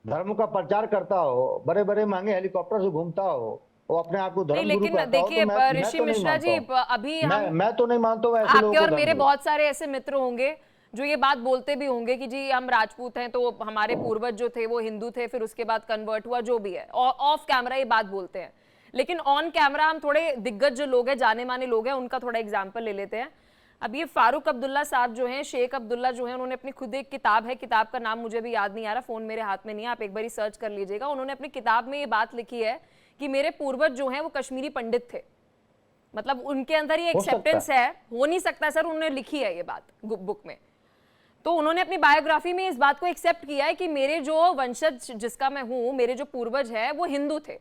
धर्म का प्रचार करता हो, बड़े बड़े महंगे हेलीकॉप्टर से घूमता हो, वो अपने आप को नहीं, धर्म गुरु लेकिन कहता हो, देखिए तो मैं ऋषि तो नहीं मिश्रा जी, मानता हूं। अभी हम मैं तो नहीं मानता हूं ऐसे लोगों आपके को और मेरे धर्मगुरु। बहुत सारे ऐसे मित्र होंगे जो ये बात बोलते भी होंगे कि जी हम राजपूत हैं तो हमारे पूर्वज जो थे वो हिंदू थे, फिर उसके बाद कन्वर्ट हुआ, जो भी है, ऑफ कैमरा ये बात बोलते हैं। लेकिन ऑन कैमरा हम थोड़े दिग्गज जो लोग हैं, जाने माने लोग हैं, उनका थोड़ा एग्जाम्पल ले लेते हैं। अब ये फारूक अब्दुल्ला साहब जो हैं, शेख अब्दुल्ला जो हैं, उन्होंने अपनी खुद एक किताब है, किताब का नाम मुझे भी याद नहीं आ रहा, फोन मेरे हाथ में नहीं है, आप एक बार सर्च कर लीजिएगा। उन्होंने अपनी किताब में ये बात लिखी है कि मेरे पूर्वज जो हैं वो कश्मीरी पंडित थे। मतलब उनके अंदर ये एक्सेप्टेंस है, हो नहीं सकता सर, उन्होंने लिखी है ये बात बुक में। तो उन्होंने अपनी बायोग्राफी में इस बात को एक्सेप्ट किया है कि मेरे जो वंशज जिसका मैं हूं, मेरे जो पूर्वज है वो हिंदू थे।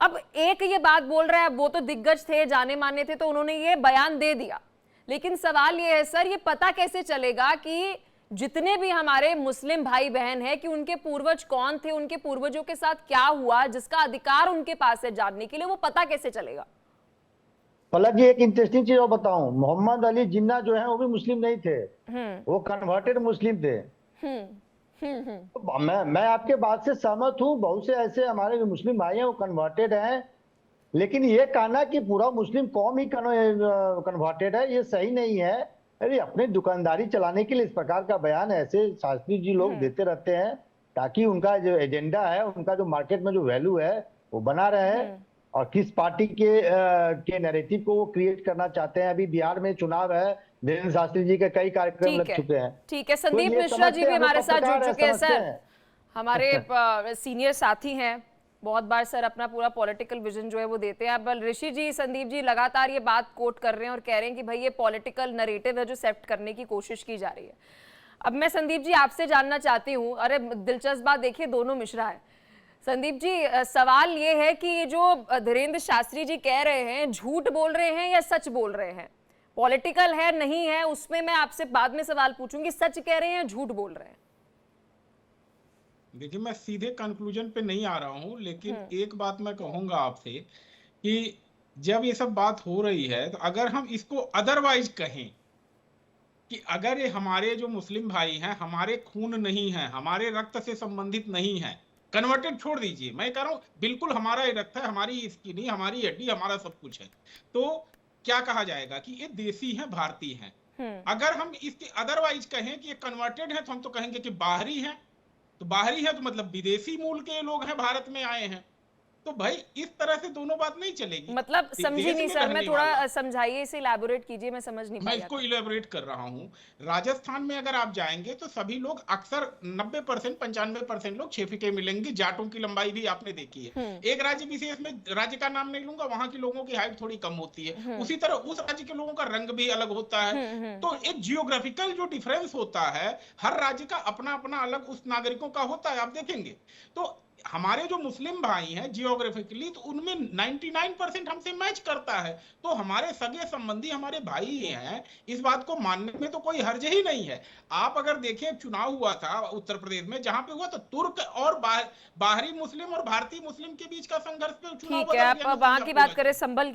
अब एक ये बात बोल रहा है, वो तो दिग्गज थे, जाने माने थे, तो उन्होंने ये बयान दे दिया। लेकिन सवाल ये है सर, ये पता कैसे चलेगा कि जितने भी हमारे मुस्लिम भाई बहन हैं कि उनके पूर्वज कौन थे, उनके पूर्वजों के साथ क्या हुआ, जिसका अधिकार उनके पास है जानने के लिए, वो पता कैसे चलेगा? पलक जी, एक इंटरेस्टिंग चीज और बताऊं, मोहम्मद अली जिन्ना जो है वो भी मुस्लिम नहीं थे, वो कन्वर्टेड मुस्लिम थे। तो मैं आपके बात से सहमत हूँ, बहुत से ऐसे हमारे जो मुस्लिम भाई हैं वो कन्वर्टेड हैं, लेकिन ये कहना कि पूरा मुस्लिम कौम ही कन्वर्टेड है, ये सही नहीं है। अरे अपनी दुकानदारी चलाने के लिए इस प्रकार का बयान ऐसे शास्त्री जी लोग देते रहते हैं ताकि उनका जो एजेंडा है, उनका जो मार्केट में जो वैल्यू है वो बना रहे, और किस पार्टी के नैरेटिव को वो क्रिएट करना चाहते हैं। अभी बिहार में चुनाव है, धीरेन्द्र शास्त्री जी के कई कार्यक्रम लग चुके हैं। ठीक है, संदीप मिश्रा जी भी हमारे साथ जुड़ चुके हैं सर, हमारे सीनियर साथी हैं, बहुत बार सर अपना पूरा पॉलिटिकल विजन जो है वो देते हैं। अब ऋषि जी, संदीप जी लगातार ये बात कोट कर रहे हैं और कह रहे हैं कि भाई ये पॉलिटिकल नरेटिव है जो सेट करने की कोशिश की जा रही है। अब मैं संदीप जी आपसे जानना चाहती हूँ, अरे दिलचस्प बात, देखिए दोनों मिश्रा है। संदीप जी, सवाल ये है कि ये जो धीरेन्द्र शास्त्री जी कह रहे हैं, झूठ बोल रहे हैं या सच बोल रहे हैं? पॉलिटिकल है नहीं है उसमें मैं आपसे बाद में सवाल पूछूंगी, सच कह रहे हैं या झूठ बोल रहे हैं? देखिए, मैं सीधे कंक्लूजन पे नहीं आ रहा हूं, लेकिन एक बात मैं कहूंगा आपसे कि जब ये सब बात हो रही है तो अगर हम इसको अदरवाइज कहें कि अगर ये हमारे जो मुस्लिम भाई हैं, हमारे खून नहीं है, हमारे रक्त से संबंधित नहीं है, कन्वर्टेड छोड़ दीजिए, मैं कह रहा हूं बिल्कुल हमारा ही रक्त है, हमारी स्किन, हमारी हड्डी, हमारा सब कुछ है, तो क्या कहा जाएगा कि ये देसी हैं, भारतीय हैं। अगर हम इसके अदरवाइज कहें कि ये कन्वर्टेड है तो हम तो कहेंगे कि बाहरी हैं, तो बाहरी है तो मतलब विदेशी मूल के लोग हैं, भारत में आए हैं। तो भाई इस तरह से दोनों बात नहीं चलेगी। मतलब समझी नहीं सर, मैं थोड़ा समझाइए, इसे इलैबोरेट कीजिए, मैं समझ नहीं पाया। मैं इसको इलैबोरेट कर रहा हूँ। राजस्थान में अगर आप जाएंगे तो सभी लोग अक्सर 90% 95% लोग 6 फीट मिलेंगे, जाटों की लंबाई भी आपने देखी है। एक राज्य विशेष में, राज्य का नाम नहीं लूंगा, वहां के लोगों की हाइट थोड़ी कम होती है, उसी तरह उस राज्य के लोगों का रंग भी अलग होता है। तो एक जियोग्राफिकल जो डिफरेंस होता है, हर राज्य का अपना अपना अलग उस नागरिकों का होता है, आप देखेंगे। तो हमारे जो मुस्लिम भाई हैं जियोग्राफिकली, तो उनमें 99% हमसे मैच करता है, तो हमारे सगे संबंधी हमारे भाई हैं, इस बात को मानने में तो कोई हर्ज ही नहीं है। आप अगर देखें, चुनाव हुआ था उत्तर प्रदेश में, जहां पे हुआ तो तुर्क और बाहरी मुस्लिम और भारतीय मुस्लिम के बीच का संघर्ष पे चुनाव। ठीक है, आप वहां की बात करें, संभल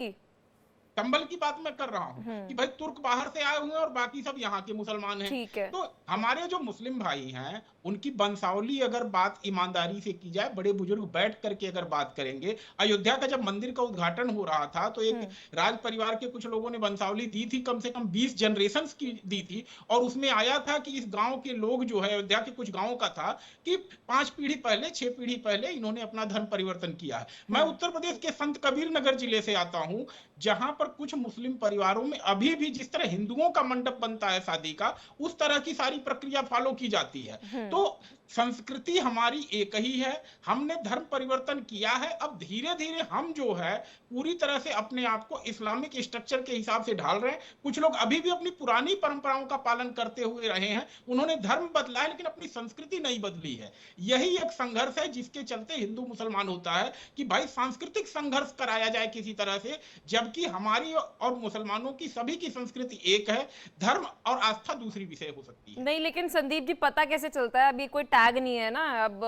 की बात मैं कर रहा हूं कि भाई तुर्क बाहर से आए हुए हैं और बाकी सब यहाँ के मुसलमान हैं। ठीक है। तो हमारे जो मुस्लिम भाई हैं उनकी वंशावली अगर बात ईमानदारी से की जाए, बड़े बुजुर्ग बैठ करके अगर बात करेंगे, अयोध्या का जब मंदिर का उद्घाटन हो रहा था तो एक राज परिवार के कुछ लोगों ने वंशावली दी थी, कम से कम 20 जनरेशंस की दी थी, और उसमें आया था कि इस गांव के लोग जो है, अयोध्या के कुछ गांवों का था कि 5 पीढ़ी पहले, 6 पीढ़ी पहले इन्होंने अपना धर्म परिवर्तन किया है। मैं उत्तर प्रदेश के संत कबीर नगर जिले से आता हूं, जहां पर कुछ मुस्लिम परिवारों में अभी भी जिस तरह हिंदुओं का मंडप बनता है शादी का, उस तरह की सारी प्रक्रिया फॉलो की जाती है। तो संस्कृति हमारी एक ही है, हमने धर्म परिवर्तन किया है, अब धीरे धीरे हम जो है पूरी तरह से अपने आप को इस्लामिक स्ट्रक्चर के हिसाब से ढाल रहे हैं। कुछ लोग अभी भी अपनी पुरानी परंपराओं का पालन करते हुए रहे हैं, उन्होंने धर्म बदला है लेकिन अपनी संस्कृति नहीं बदली है। यही एक संघर्ष है जिसके चलते हिंदू मुसलमान होता है कि भाई सांस्कृतिक संघर्ष कराया जाए किसी तरह से, जबकि हमारी और मुसलमानों की सभी की संस्कृति एक है, धर्म और आस्था दूसरी विषय हो सकती है। नहीं, लेकिन संदीप जी पता कैसे चलता है? अभी कोई टैग नहीं है ना, अब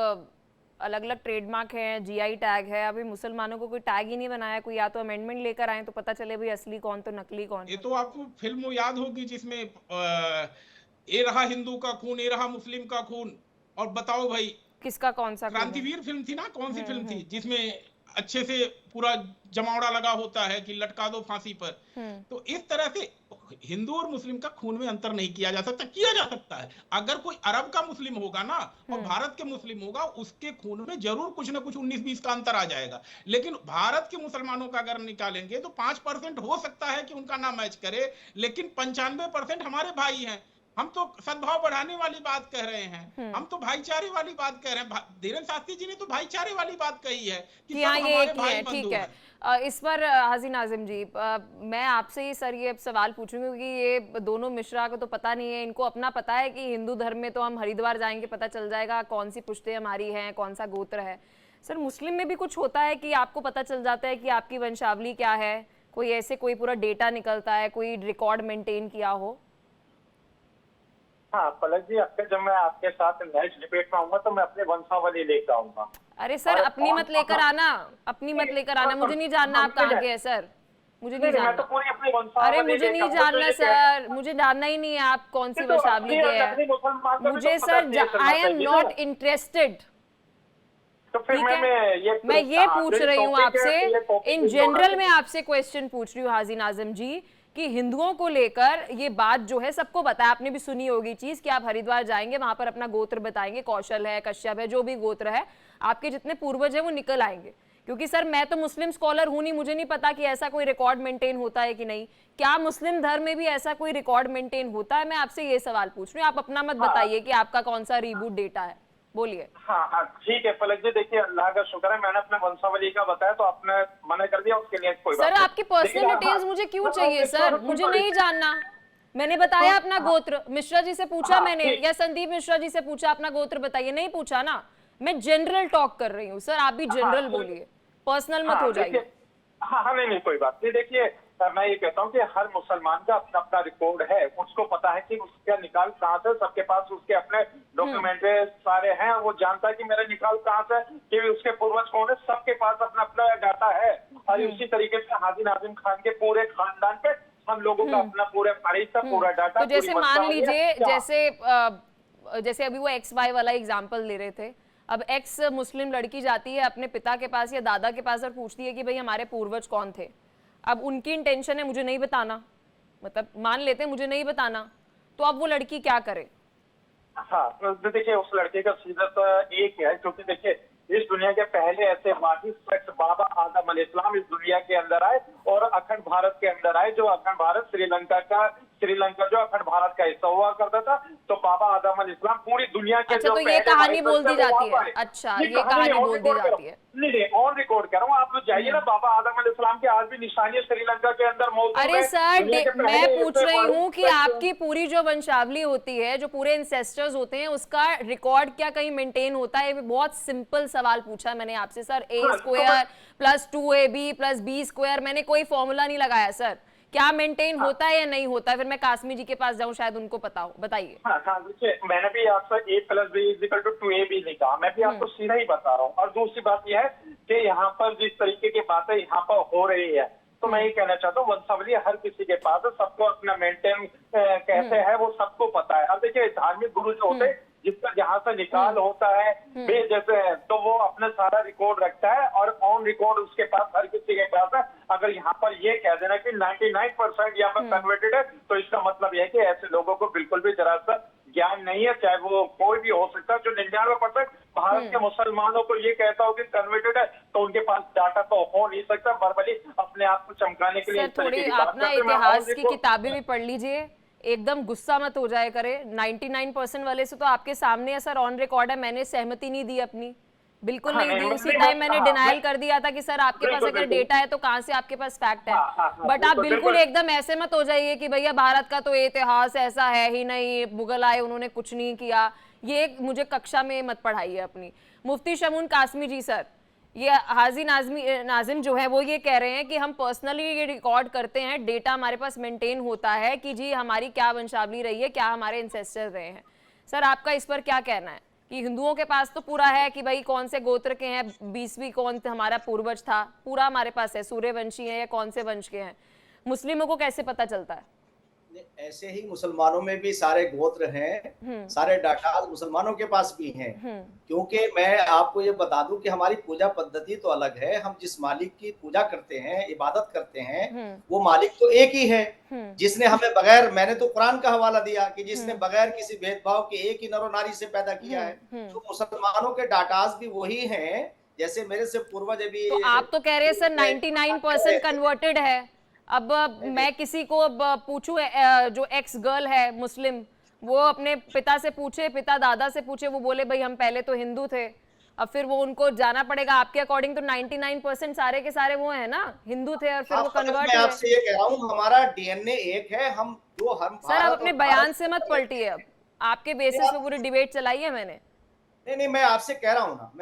अलग अलग ट्रेडमार्क है, जीआई टैग है, अभी मुसलमानों को कोई टैग ही नहीं बनाया, कोई या तो अमेंडमेंट लेकर आए तो पता चले भाई असली कौन तो नकली कौन। ये तो आपको फिल्म याद होगी जिसमें ये रहा हिंदू का खून, ये रहा मुस्लिम का खून, और बताओ भाई किसका कौन सा? क्रांतिवीर फिल्म थी ना, कौन सी फिल्म थी जिसमें अच्छे से पूरा जमावड़ा लगा होता है कि लटका दो फांसी पर। तो इस तरह से हिंदू और मुस्लिम का खून में अंतर नहीं किया जा सकता, किया जा सकता है। अगर कोई अरब का मुस्लिम होगा ना और भारत के मुस्लिम होगा, उसके खून में जरूर कुछ ना कुछ 19-20 का अंतर आ जाएगा। लेकिन भारत के मुसलमानों का अगर निकालेंगे तो 5% हो सकता है कि उनका ना मैच करे, लेकिन 95% हमारे भाई हैं। हम तो सद्भाव बढ़ाने वाली बात कह रहे हैं, हम तो भाईचारे वाली बात कह रहे हैं। धीरेन्द्र शास्त्री जी ने तो भाईचारे वाली बात कही है कि सब हमारे भाई बंधु हैं। इस पर हाजी नाजिम जी, मैं आपसे ही सर ये सवाल पूछूंगी क्योंकि ये दोनों मिश्रा को तो पता नहीं है। इनको अपना पता है कि हिंदू धर्म में तो हम हरिद्वार जाएंगे पता चल जाएगा कौन सी पुश्तें हमारी हैं, कौन सा गोत्र है। सर मुस्लिम में भी कुछ होता है कि आपको पता चल जाता है कि आपकी वंशावली क्या है? कोई ऐसे कोई पूरा डेटा निकलता है, कोई रिकॉर्ड मेंटेन किया हो? हाँ पलक जी, जब मैं आपके साथ नेक्स्ट डिबेट में आऊंगा तो मैं अपने वंशावली लेकर आऊंगा। अरे सर अपनी मत लेकर आना, अपनी मत लेकर आना। मुझे नहीं जानना आप कहाँ के हैं सर, मुझे नहीं जानना। तो पूरी अपनी वंशावली अरे मुझे नहीं जानना सर, मुझे जानना ही नहीं है आप कौन सी वंशावली के हैं। मुझे sir I am not interested. तो फिर मैं ये पूछ रही हूँ आपसे, इन जनरल में आपसे क्वेश्चन पूछ रही हूँ हाजी नाजिम जी कि हिंदुओं को लेकर ये बात जो है सबको बताया, आपने भी सुनी होगी चीज कि आप हरिद्वार जाएंगे वहां पर अपना गोत्र बताएंगे, कौशल है, कश्यप है, जो भी गोत्र है, आपके जितने पूर्वज है वो निकल आएंगे। क्योंकि सर मैं तो मुस्लिम स्कॉलर हूं नहीं, मुझे नहीं पता कि ऐसा कोई रिकॉर्ड मेंटेन होता है कि नहीं। क्या मुस्लिम धर्म में भी ऐसा कोई रिकॉर्ड मेंटेन होता है? मैं आपसे ये सवाल पूछ रही हूँ, आप अपना मत बताइए कि आपका कौन सा रीबूट डेटा है, बोलिए। हाँ ठीक है पलक जी, देखिए अल्लाह का शुक्र है मैंने अपने वंशावली का बताया तो आपने मना कर दिया, उसके लिए कोई सर आपकी पर्सनल डिटेल्स मुझे क्यों चाहिए सर? मुझे नहीं जानना। मैंने बताया अपना गोत्र, मिश्रा जी से पूछा मैंने या संदीप मिश्रा जी से पूछा अपना गोत्र बताइए, नहीं पूछा ना। मैं जनरल टॉक कर रही हूँ सर, आप भी जनरल बोलिए, पर्सनल मत हो जाइए। हाँ नहीं कोई बात नहीं। देखिए मैं ये कहता हूँ कि हर मुसलमान का अपना अपना रिकॉर्ड है, उसको पता है कि उसका निकाल कहाँ से, सबके पास उसके अपने डॉक्यूमेंट सारे हैं, वो जानता है कि मेरा निकाल कहाँ से, कि उसके पूर्वज कौन है, सबके पास अपना अपना डाटा है। और उसी तरीके से हाजी नाजिम खान के पूरे खानदान पे हम लोगों का अपना पूरे खारिज का पूरा डाटा। तो जैसे मान लीजिए जैसे अभी वो XY वाला एग्जाम्पल ले रहे थे, अब एक्स मुस्लिम लड़की जाती है अपने पिता के पास या दादा के पास और पूछती है कि भाई हमारे पूर्वज कौन थे। अब उनकी इंटेंशन है मुझे नहीं बताना, मतलब मान लेते हैं मुझे नहीं बताना, तो अब वो लड़की क्या करे? हाँ तो देखिए उस लड़के का सीधा तो एक है, क्योंकि देखिए इस दुनिया के पहले ऐसे वाहिद शख्स बाबा आदम अलैहिस्सलाम इस दुनिया के अंदर आए और अखंड भारत के अंदर आए, जो अखंड भारत श्रीलंका जो अखंड भारत का हिस्सा हुआ करता था। तो बाबा आदम अलैहिस्सलाम पूरी दुनिया के अच्छा, तो ये कहानी बोल दी जाती है? अच्छा ये कहानी बोल दी जाती है? नहीं ऑन रिकॉर्ड कर रहा हूँ, आप लोग जाइए ना, बाबा आदम अलैहिस्सलाम के आज भी निशानियां श्रीलंका के अंदर मौजूद है। अरे सर मैं पूछ रही हूँ कि आपकी पूरी जो वंशावली होती है, जो पूरे इंसेस्टर्स होते हैं, उसका रिकॉर्ड क्या कहीं मेंटेन होता है? बहुत सिंपल सवाल पूछा मैंने आपसे सर। A² + 2AB + B², मैंने कोई फॉर्मूला नहीं लगाया सर। क्या मेंटेन होता है या नहीं होता है? फिर मैं कासमी जी के पास जाऊं, शायद उनको पता हो, बताइए। हाँ देखिए मैंने भी आपसे A + B = 2AB नहीं कहा, मैं भी आपको सीधा ही बता रहा हूँ। और दूसरी बात यह है कि यहाँ पर जिस तरीके की बातें यहाँ पर हो रही है, तो मैं ये कहना चाहता हूँ वंशावली हर किसी के पास है, सबको अपना मेंटेन कैसे है वो सबको पता है। अब देखिए धार्मिक गुरु जो होते हैं जिसका जहाँ से निकाल होता है जैसे, तो वो अपना सारा रिकॉर्ड रखता है और ऑन रिकॉर्ड उसके पास हर किसी के पास है। अगर यहाँ पर ये कह देना कि 99% यहाँ पर कन्वर्टेड है, तो इसका मतलब यह है कि ऐसे लोगों को बिल्कुल भी जरा सा ज्ञान नहीं है, चाहे वो कोई भी हो सकता है। जो 99% भारत के मुसलमानों को ये कहता हो कि कन्वर्टेड है, तो उनके पास डाटा तो हो नहीं सकता, बर्बली अपने आप को चमकाने के लिए। थोड़ी अपना इतिहास की किताबें भी पढ़ लीजिए, एकदम गुस्सा मत हो जाए करे। 99% वाले से तो आपके सामने है सर, ऑन रिकॉर्ड है, मैंने सहमति नहीं दी अपनी, बिल्कुल नहीं दी। उसी टाइम मैंने डिनायल कर दिया था कि सर आपके पास अगर डेटा है तो कहां से आपके पास फैक्ट है। बट आप बिल्कुल एकदम ऐसे मत हो जाइए कि भैया भारत का तो इतिहास ऐसा है ही नहीं, मुगल आए उन्होंने कुछ नहीं किया। ये मुझे कक्षा में मत पढ़ाइए अपनी। मुफ्ती शमून कासमी जी सर, ये हाजी नाजिम जो है वो ये कह रहे हैं कि हम पर्सनली ये रिकॉर्ड करते हैं, डेटा हमारे पास मेंटेन होता है कि जी हमारी क्या वंशावली रही है, क्या हमारे इंसेस्टर रहे हैं। सर आपका इस पर क्या कहना है कि हिंदुओं के पास तो पूरा है कि भाई कौन से गोत्र के हैं, 20वीं कौन हमारा पूर्वज था, पूरा हमारे पास है, सूर्यवंशी है या कौन से वंश के हैं। मुस्लिमों को कैसे पता चलता है? ऐसे ही मुसलमानों में भी सारे गोत्र हैं, सारे डाटाज मुसलमानों के पास भी हैं। क्योंकि मैं आपको ये बता दूं कि हमारी पूजा पद्धति तो अलग है। हम जिस मालिक की पूजा करते हैं, इबादत करते हैं, वो मालिक तो एक ही है, जिसने हमें बगैर, मैंने तो कुरान का हवाला दिया कि जिसने बगैर किसी भेदभाव के एक ही नर नारी से पैदा किया है। तो मुसलमानों के डाटाज भी वही हैं, जैसे मेरे से पूर्वज भी। तो आप तो कह रहे हैं सर 99% कन्वर्टेड है। अब मैं किसी को पूछूं, जो एक्स गर्ल है मुस्लिम, वो अपने पिता से पूछे, पिता दादा से पूछे, वो बोले भाई हम पहले तो हिंदू थे, अब फिर वो उनको जाना पड़ेगा। आपके अकॉर्डिंग तो 99% सारे के सारे वो है ना, हिंदू थे और फिर वो कन्वर्ट मैं आपसे ये कह रहा हूँ, हमारा डीएनए एक है। हम सर आप अपने बयान से मत पलटिए, अब आपके बेसिस पे पूरी डिबेट चलाई है मैंने। नहीं, मैं आपसे कह रहा हूँ ना,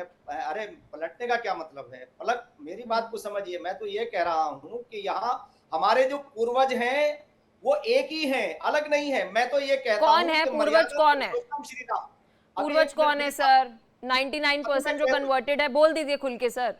अरे पलटने का क्या मतलब है, पलट मेरी बात को समझिए। मैं तो ये कह रहा हूँ कि यहाँ हमारे जो पूर्वज हैं वो एक ही हैं, अलग नहीं है। मैं तो ये कहता हूँ कौन है पूर्वज, कौन है पूर्वज, कौन है सर? 99% जो कन्वर्टेड है, बोल दीजिए खुल के सर।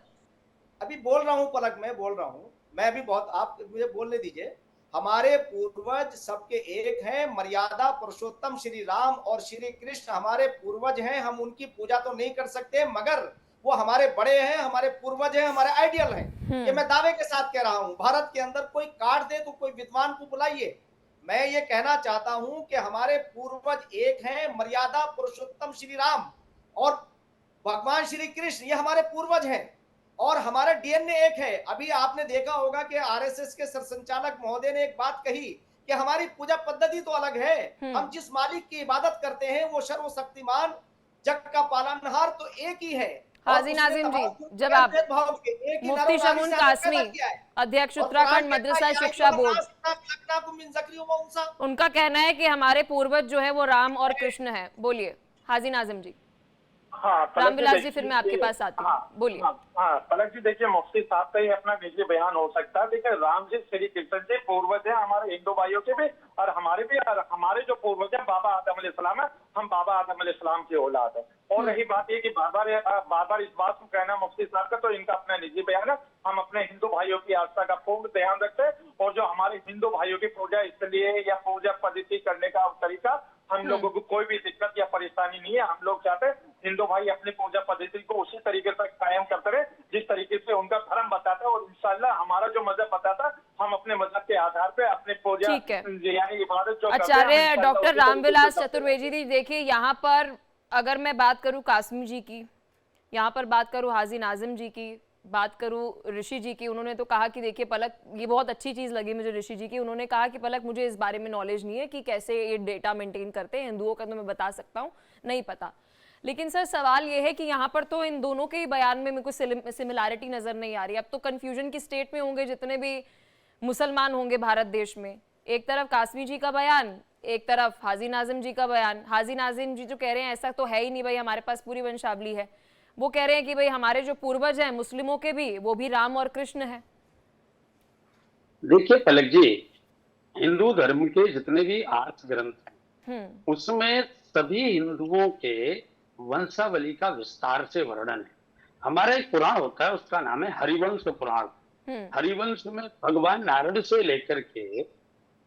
अभी बोल रहा हूँ पलक, मैं बोल रहा हूँ, मैं अभी बहुत, आप मुझे बोलने दीजिए। हमारे पूर्वज सबके एक हैं, मर्यादा पुरुषोत्तम श्री राम और श्री कृष्ण हमारे पूर्वज हैं। हम उनकी पूजा तो नहीं कर सकते, मगर वो हमारे बड़े हैं, हमारे पूर्वज हैं, हमारे आइडियल हैं। ये मैं दावे के साथ कह रहा हूं। भारत के अंदर कोई काट दे तो कोई विद्वान को बुलाइए। मैं ये कहना चाहता हूं कि हमारे पूर्वज एक हैं, मर्यादा पुरुषोत्तम श्री राम और भगवान श्री कृष्ण, ये हमारे पूर्वज हैं और हमारा डीएनए एक है। अभी आपने देखा होगा कि आरएसएस के सरसंचालक महोदय ने एक बात कही कि हमारी पूजा पद्धति तो अलग है, हम जिस मालिक की इबादत करते हैं वो सर्वशक्तिमान जग का पालनहार तो एक ही है। हाजी नाजिम जी, जब आप मुफ्ती शमून कासमी, अध्यक्ष उत्तराखंड मदरसा शिक्षा बोर्ड, उनका कहना है कि हमारे पूर्वज जो है वो राम और कृष्ण है। बोलिए हाजी नाजिम जी। हाँ, रामविलास जी, फिर मैं आपके पास आती हूँ, बोलिए। हाँ, पलक जी देखिए, मुफ्ती साहब का ही अपना निजी बयान हो सकता है। देखिए, राम जी, श्री कृष्ण जी पूर्वज है हमारे हिंदू भाइयों के भी, और हमारे भी। और हमारे जो पूर्वज है बाबा आदम अलैहिस्सलाम है, हम बाबा आदम अलैहिस्सलाम की औलाद है। और रही बात ये कि बार बार इस बात को कहना मुफ्ती साहब का, तो इनका अपना निजी बयान है। हम अपने हिंदू भाइयों की आस्था का पूर्ण ध्यान रखते हैं, और जो हमारे हिंदू भाइयों की पूजा इसलिए या पूजा पद्धति करने का तरीका, हम लोगों को कोई भी दिक्कत या परेशानी नहीं है। हम लोग चाहते हैं हिंदू भाई अपनी पूजा पद्धति को उसी तरीके से कायम करते रहे जिस तरीके से उनका धर्म बताता है, और इंशाल्लाह हमारा जो मजहब बताता है, हम अपने मजहब के आधार पे अपने पूजा यानी इबादत जो आचार्य डॉक्टर रामविलास चतुर्वेदी जी, देखिए यहाँ पर अगर मैं बात करूँ कासमी जी की, यहाँ पर बात करूँ हाजी नाजिम जी की, बात करूँ ऋषि जी की, उन्होंने तो कहा कि देखिए पलक, ये बहुत अच्छी चीज़ लगी मुझे ऋषि जी की, उन्होंने कहा कि पलक मुझे इस बारे में नॉलेज नहीं है कि कैसे ये डेटा मेंटेन करते हैं, हिंदुओं का तो मैं बता सकता हूँ, नहीं पता। लेकिन सर सवाल ये है कि यहाँ पर तो इन दोनों के ही बयान में मेरे को सिमिलैरिटी नज़र नहीं आ रही। अब तो कन्फ्यूजन की स्टेट में होंगे जितने भी मुसलमान होंगे भारत देश में। एक तरफ कासमी जी का बयान, एक तरफ हाजी नाजिम जी का बयान। हाजी नाजिम जी जो कह रहे हैं ऐसा तो है ही नहीं भाई, हमारे पास पूरी वंशावली है। वो कह रहे हैं कि भाई हमारे जो पूर्वज हैं मुस्लिमों के भी, वो भी राम और कृष्ण हैं। देखिए पलक जी, हिंदू धर्म के जितने भी 8 ग्रंथ हैं, उसमें सभी हिंदुओं के वंशावली का विस्तार से वर्णन है। हमारा एक पुराण होता है, उसका नाम है हरिवंश पुराण। हरिवंश में भगवान नारद से लेकर के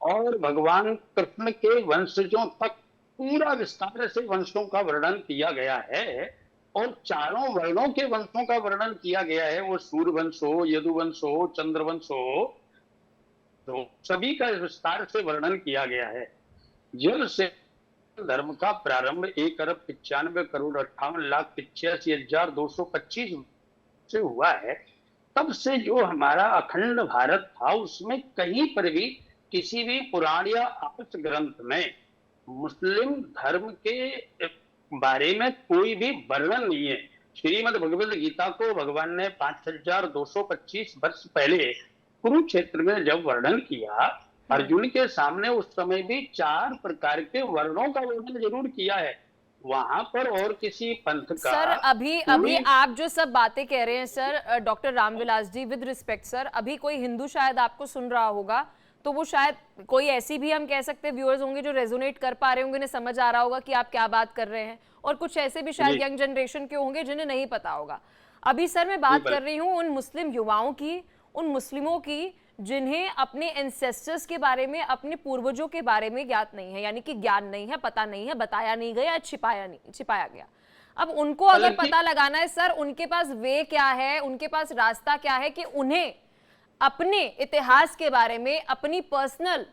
और भगवान कृष्ण के वंशजों तक पूरा विस्तार से वंशों का वर्णन किया गया है, और चारों वर्णों के वंशों का वर्णन किया गया है। वो सूर्यवंश हो, यदुवंश हो, चंद्रवंश हो, तो सभी का विस्तार से वर्णन किया गया है। जब से धर्म का प्रारंभ 1,95,58,85,225 से हुआ है, तब से जो हमारा अखंड भारत था, उसमें कहीं पर भी किसी भी पुराण या आर्ष ग्रंथ में मुस्लिम धर्म के बारे में कोई भी वर्णन नहीं है। श्रीमद् भगवद गीता को भगवान ने 5,225 वर्ष पहले कुरुक्षेत्र में जब वर्णन किया, अर्जुन के सामने, उस समय भी 4 प्रकार के वर्णों का वर्णन जरूर किया है। वहां पर और किसी पंथ का सर अभी आप जो सब बातें कह रहे हैं sir, doctor Ramvilas ji, with respect sir, अभी कोई हिंदू शायद आपको सुन रहा होगा, तो वो शायद कोई ऐसी भी हम कह सकते हैं व्यूअर्स होंगे जो रेजोनेट कर पा रहे होंगे, उन्हें समझ आ रहा होगा कि आप क्या बात कर रहे हैं, और कुछ ऐसे भी शायद यंग जनरेशन के होंगे जिन्हें नहीं पता होगा। अभी सर मैं बात कर रही हूँ उन मुस्लिम युवाओं की, उन मुस्लिमों की जिन्हें अपने एंसेस्टर्स के बारे में, अपने पूर्वजों के बारे में ज्ञात नहीं है, यानी कि ज्ञान नहीं है, पता नहीं है, बताया नहीं गया, छिपाया गया। अब उनको अगर पता लगाना है सर, उनके पास वे क्या है, उनके पास रास्ता क्या है कि उन्हें अपने इतिहास के बारे में अपनी पर्सनल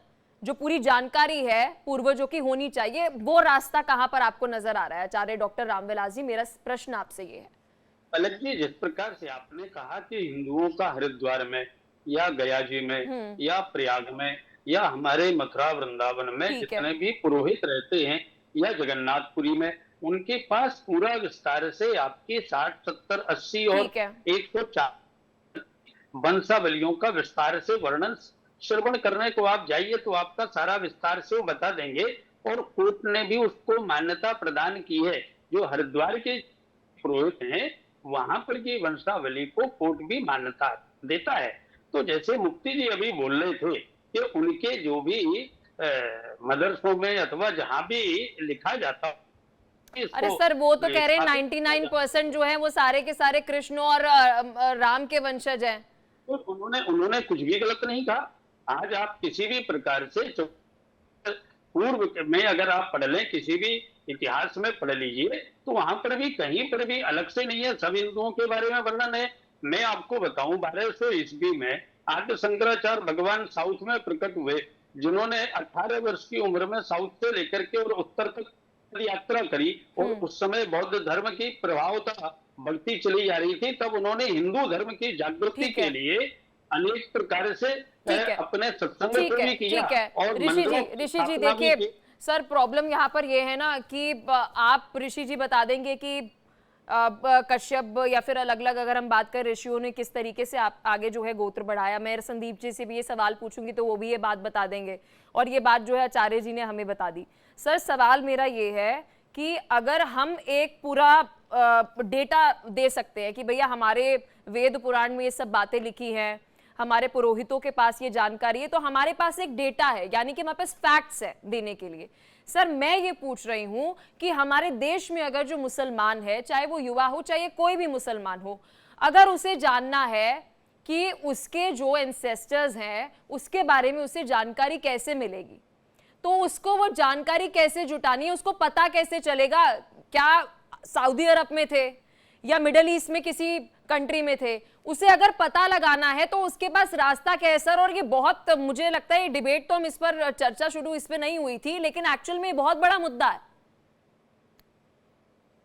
जो पूरी जानकारी है पूर्वजों की होनी चाहिए, वो रास्ता कहां पर आपको नजर आ रहा है आचार्य डॉक्टर रामविलास जी? मेरा प्रश्न आपसे ये है। पलक जी, जिस प्रकार से आपने कहा कि हिंदुओं का हरिद्वार में या गया जी में या प्रयाग में या हमारे मथुरा वृंदावन में जितने भी पुरोहित रहते हैं या जगन्नाथपुरी में, उनके पास पूरा विस्तार से आपके 60, 70, 80 और 104 वंशावलियों का विस्तार से वर्णन श्रवण करने को आप जाइए तो आपका सारा विस्तार से वो बता देंगे। और कोर्ट ने भी उसको मान्यता प्रदान की है। जो हरिद्वार के पुरोहित हैं वहां पर की वंशावली को कोर्ट भी मान्यता देता है। तो जैसे मुफ्ती जी अभी बोल रहे थे कि उनके जो भी मदरसों में अथवा जहां भी लिखा जाता, अरे सर वो तो कह रहे हैं 99% जो है वो सारे के सारे कृष्ण और राम के वंशज हैं। तो उन्होंने कुछ भी गलत नहीं कहा। आज आप किसी भी प्रकार से पूर्व में अगर आप पढ़ लें, किसी भी इतिहास में पढ़ लीजिए, तो वहां पर भी कहीं पर भी अलग से नहीं है, सब हिंदुओं के बारे में वर्णन है। मैं आपको बताऊं 1200 ईस्वी में आद्य शंकराचार्य भगवान साउथ में प्रकट हुए, जिन्होंने 18 वर्ष की उम्र में साउथ से लेकर के और उत्तर तक यात्रा करी। और उस समय बौद्ध धर्म की प्रभावता बढ़ती चली जा रही थी। तब उन्होंने हिंदू धर्म की जागृति के लिए अनेक प्रकार से अपने सत्संग पर भी किया। और ऋषि जी देखिए सर, प्रॉब्लम यहाँ पर ये है ना कि आप ऋषि जी बता देंगे कि कश्यप या फिर अलग अलग अगर हम बात करें ऋषियों ने किस तरीके से आप आगे जो है गोत्र बढ़ाया। मैं संदीप जी से भी ये सवाल पूछूंगी तो वो भी ये बात बता देंगे, और ये बात जो है आचार्य जी ने हमें बता दी। सर सवाल मेरा ये है कि अगर हम एक पूरा डेटा दे सकते हैं कि भैया हमारे वेद पुराण में ये सब बातें लिखी हैं, हमारे पुरोहितों के पास ये जानकारी है, तो हमारे पास एक डेटा है, यानी कि हमारे पास फैक्ट्स है देने के लिए। सर मैं ये पूछ रही हूं कि हमारे देश में अगर जो मुसलमान है, चाहे वो युवा हो चाहे कोई भी मुसलमान हो, अगर उसे जानना है कि उसके जो एंसेस्टर्स हैं उसके बारे में उसे जानकारी कैसे मिलेगी, तो उसको वो जानकारी कैसे जुटानी है, उसको पता कैसे चलेगा? क्या सऊदी अरब में थे या मिडिल ईस्ट में किसी कंट्री में थे, उसे अगर पता लगाना है तो उसके पास रास्ता क्या है सर? और ये बहुत, मुझे लगता है ये डिबेट तो हम इस पर चर्चा शुरू इस पे नहीं हुई थी, लेकिन एक्चुअल में बहुत बड़ा मुद्दा है।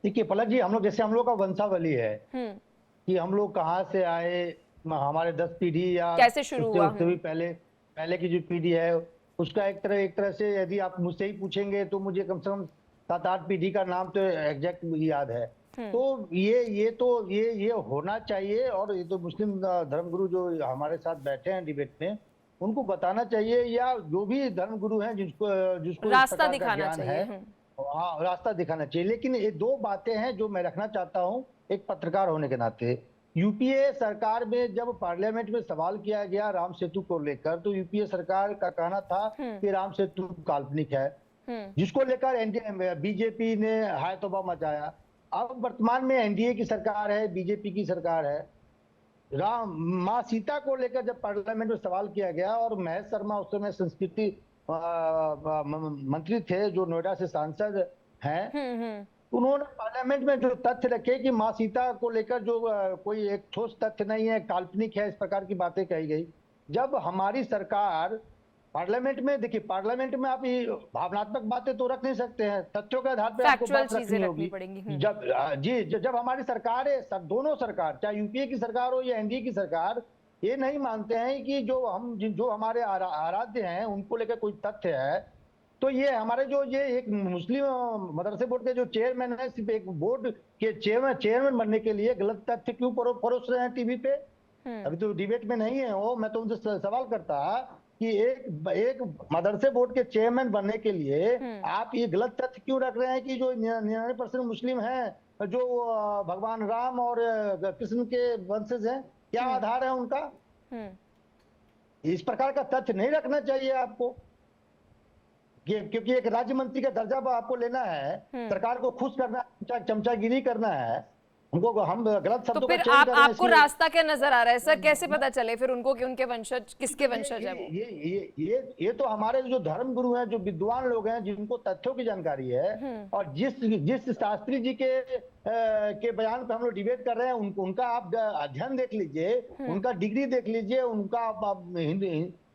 देखिए पलक जी, हम लोग का वंशावली है कि हम लोग कहाँ से आए, हमारे 10 पीढ़ी या कैसे शुरू हुआ, उससे भी पहले की जो पीढ़ी है उसका एक तरह से यदि आप मुझसे ही पूछेंगे तो मुझे कम से कम 7-8 पीढ़ी का नाम तो एग्जैक्ट याद है। तो ये होना चाहिए। और ये तो मुस्लिम धर्मगुरु जो हमारे साथ बैठे हैं डिबेट में, उनको बताना चाहिए, या जो भी धर्मगुरु हैं जिसको रास्ता दिखाना चाहिए। हाँ, रास्ता दिखाना चाहिए। लेकिन ये 2 बातें हैं जो मैं रखना चाहता हूँ एक पत्रकार होने के नाते। यूपीए सरकार में जब पार्लियामेंट में सवाल किया गया राम सेतु को लेकर, तो यूपीए सरकार का कहना था कि राम सेतु काल्पनिक है, जिसको लेकर बीजेपी ने हाय तौबा मचाया। अब वर्तमान में एनडीए की सरकार है, बीजेपी की सरकार है। माँ सीता को लेकर जब पार्लियामेंट में सवाल किया गया, और महेश शर्मा उस समय संस्कृति मंत्री थे जो नोएडा से सांसद हैं, उन्होंने पार्लियामेंट में जो तथ्य रखे कि माँ सीता को लेकर जो कोई एक ठोस तथ्य नहीं है, काल्पनिक है, इस प्रकार की बातें कही गई। जब हमारी सरकार पार्लियामेंट में, देखिए पार्लियामेंट में आप ये भावनात्मक बातें तो रख नहीं सकते हैं, तथ्यों के आधार पर आपको बात रखनी होगी। जब हमारी सरकार है, दोनों सरकार, चाहे यूपीए की सरकार हो या एनडीए की सरकार, ये नहीं मानते हैं कि जो हमारे आराध्य हैं उनको लेकर कोई तथ्य है, तो ये हमारे ये एक मुस्लिम मदरसे बोर्ड के जो चेयरमैन है, सिर्फ एक बोर्ड के चेयरमैन बनने के लिए गलत तथ्य क्यों परोस रहे हैं टीवी पे? अभी तो डिबेट में नहीं है वो। मैं तो उनसे सवाल करता कि एक मदरसे बोर्ड के चेयरमैन बनने के लिए आप ये गलत तथ्य क्यों रख रहे हैं कि जो 99% मुस्लिम हैं, जो भगवान राम और कृष्ण के वंशज हैं, क्या आधार है उनका? इस प्रकार का तथ्य नहीं रखना चाहिए आपको, क्योंकि एक राज्य मंत्री का दर्जा आपको लेना है, सरकार को खुश करना है, चमचागिरी करना है, उनको हम गलत तो शब्दों का फिर चयन कर रहे हैं आपको इसलिए। रास्ता क्या नजर आ रहा है सर? कैसे पता चले फिर उनको कि उनके वंशज किसके वंशज है वो? ये तो हमारे जो धर्म गुरु हैं, जो विद्वान लोग हैं, जिनको तथ्यों की जानकारी है, और जिस शास्त्री जी के बयान पे हम लोग डिबेट कर रहे हैं, उनका आप अध्ययन देख लीजिए, उनका डिग्री देख लीजिए, उनका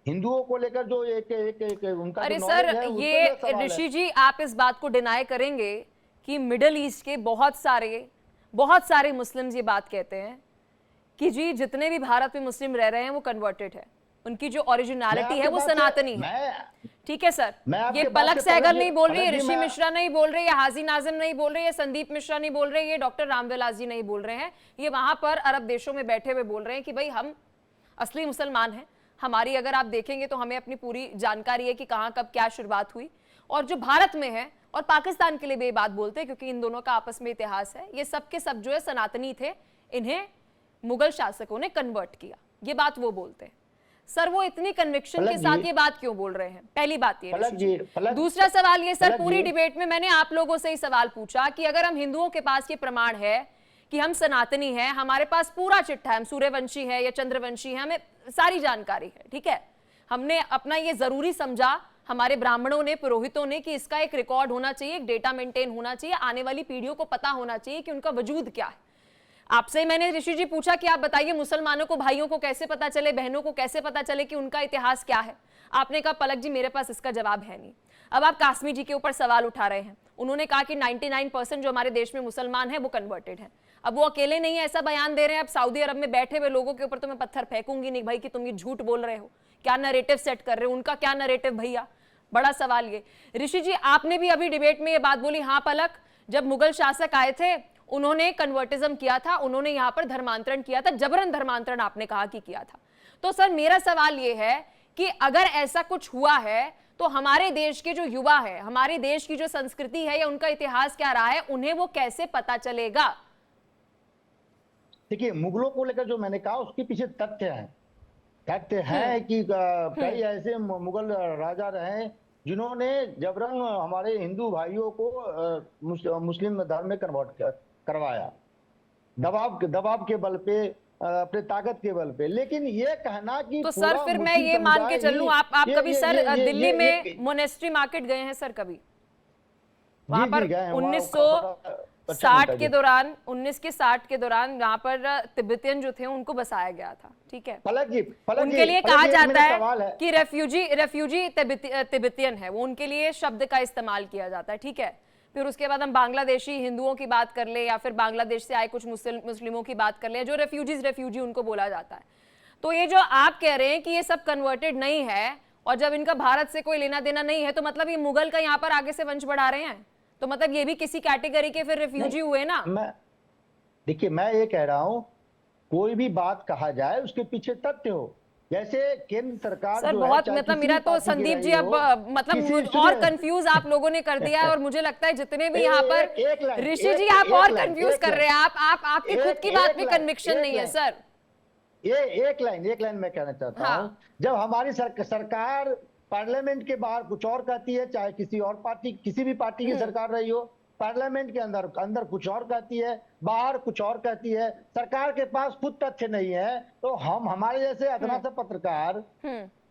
हिंदुओं को लेकर जो एक उनका अरे जो सर, knowledge है, उस पर ये मेरा सवाल है। ऋषि जी आप इस बात को डिनाई करेंगे कि मिडिल ईस्ट के बहुत सारे मुस्लिम्स ये बात कहते हैं कि जी जितने भी भारत में मुस्लिम रह रहे हैं वो कन्वर्टेड है, उनकी जो ओरिजिनलिटी है वो सनातनी है। ठीक है सर, ये पलक सहगल नहीं बोल रही है, ऋषि मिश्रा नहीं बोल रहे, ये हाजी नाजिम नहीं बोल रहे, ये संदीप मिश्रा नहीं बोल रहे, ये डॉक्टर रामविलास जी नहीं बोल रहे हैं, ये वहां पर अरब देशों में बैठे हुए बोल रहे हैं कि भाई हम असली मुसलमान हैं। हमारी अगर आप देखेंगे तो हमें अपनी पूरी जानकारी है कि कहां कब क्या शुरुआत हुई, और जो भारत में है और पाकिस्तान के लिए भी ये बात बोलते हैं क्योंकि इन दोनों का आपस में इतिहास है, ये सब के सब जो है सनातनी थे, इन्हें मुगल शासकों ने कन्वर्ट किया, ये बात वो बोलते हैं। सर वो इतनी कन्विक्शन के साथ ये बात क्यों बोल रहे हैं? पहली बात ये ऋषि जी। दूसरा सवाल ये सर, पूरी डिबेट में मैंने आप लोगों से ही सवाल पूछा कि अगर हम हिंदुओं के पास ये प्रमाण है कि हम सनातनी हैं, हमारे पास पूरा चिट्ठा है, हम सूर्यवंशी है या चंद्रवंशी है, हमें सारी जानकारी है, ठीक है, हमने अपना ये जरूरी समझा, हमारे ब्राह्मणों ने, पुरोहितों ने, कि इसका एक रिकॉर्ड होना चाहिए, एक डेटा मेंटेन होना चाहिए, आने वाली पीढ़ियों को पता होना चाहिए कि उनका वजूद क्या है। आपसे मैंने ऋषि जी पूछा कि आप बताइए मुसलमानों को, भाइयों को कैसे पता चले, बहनों को कैसे पता चले कि उनका इतिहास क्या है? आपने कहा पलक जी मेरे पास इसका जवाब है नहीं। अब आप काश्मीर जी के ऊपर सवाल उठा रहे हैं, उन्होंने कहा कि 99% जो हमारे देश में मुसलमान है वो कन्वर्टेड है। अब वो अकेले नहीं है ऐसा बयान दे रहे हैं, अब सऊदी अरब में बैठे हुए लोगों के ऊपर तो मैं पत्थर फेंकूंगी नहीं भाई कि तुम ये झूठ बोल रहे हो, क्या नरेटिव सेट कर रहे हो, उनका क्या नरेटिव भैया, बड़ा सवाल ये। ऋषि जी आपने भी अभी डिबेट में ये बात बोली, हाँ पलक, जब मुगल शासक आए थे उन्होंने कन्वर्टिज्म किया था, उन्होंने यहाँ पर धर्मांतरण किया था, जबरन धर्मांतरण आपने कहा कि किया था। तो सर मेरा सवाल ये है कि अगर ऐसा कुछ हुआ है तो हमारे देश के जो युवा है, हमारे देश की जो संस्कृति है या उनका इतिहास क्या रहा है, उन्हें वो कैसे पता चलेगा? देखिए, मुगलों को लेकर जो मैंने कहा उसके पीछे तथ्य हैं कि कई ऐसे मुगल राजा रहे जिन्होंने जबरन हमारे हिंदू भाइयों को मुस्लिम धर्म में कन्वर्ट करवाया, दबाव के बल पे, अपने ताकत के बल पे। लेकिन ये कहना कि तो सर फिर मैं ये मान के चलूं, आप कभी सर दिल्ली में मोनेस्ट्री मार्केट गए हैं सर कभी? वहां पर 1960 के दौरान 1960 के दौरान यहाँ पर तिब्बतियन जो थे उनको बसाया गया था, ठीक है, उनके लिए कहा जाता है कि रेफ्यूजी तिब्बतियन है, वो उनके लिए शब्द का इस्तेमाल किया जाता है, ठीक है। फिर उसके बाद हम बांग्लादेशी हिंदुओं की बात कर ले या फिर बांग्लादेश से आए कुछ मुस्लिमों की बात कर ले, जो रेफ्यूजी उनको बोला जाता है। तो ये जो आप कह रहे हैं कि ये सब कन्वर्टेड नहीं है और जब इनका भारत से कोई लेना देना नहीं है, तो मतलब ये मुगल का यहाँ पर आगे से वंश बढ़ा रहे हैं, तो मतलब ये भी किसी कैटेगरी के फिर रिफ्यूजी हुए ना। देखिए, मैं ये कह रहा हूँ कोई भी बात कहा जाए उसके पीछे तथ्य हो। जैसे केंद्र सरकार सर बहुत मतलब मेरा तो संदीप जी अब मतलब और कंफ्यूज आप लोगों ने कर दिया है, और मुझे लगता है जितने भी यहाँ पर ऋषि जी आप और कंफ्यूज कर रहे हैं, आपकी खुद की बात में कन्विक्शन नहीं है सर। ये एक लाइन मैं कहना चाहता हूँ, जब हमारी सरकार पार्लियामेंट के बाहर कुछ और कहती है, चाहे किसी और पार्टी, किसी भी पार्टी की सरकार रही हो, पार्लियामेंट के अंदर कुछ और कहती है, बाहर कुछ और कहती है, सरकार के पास खुद तथ्य नहीं है, तो हमारे जैसे अदना से पत्रकार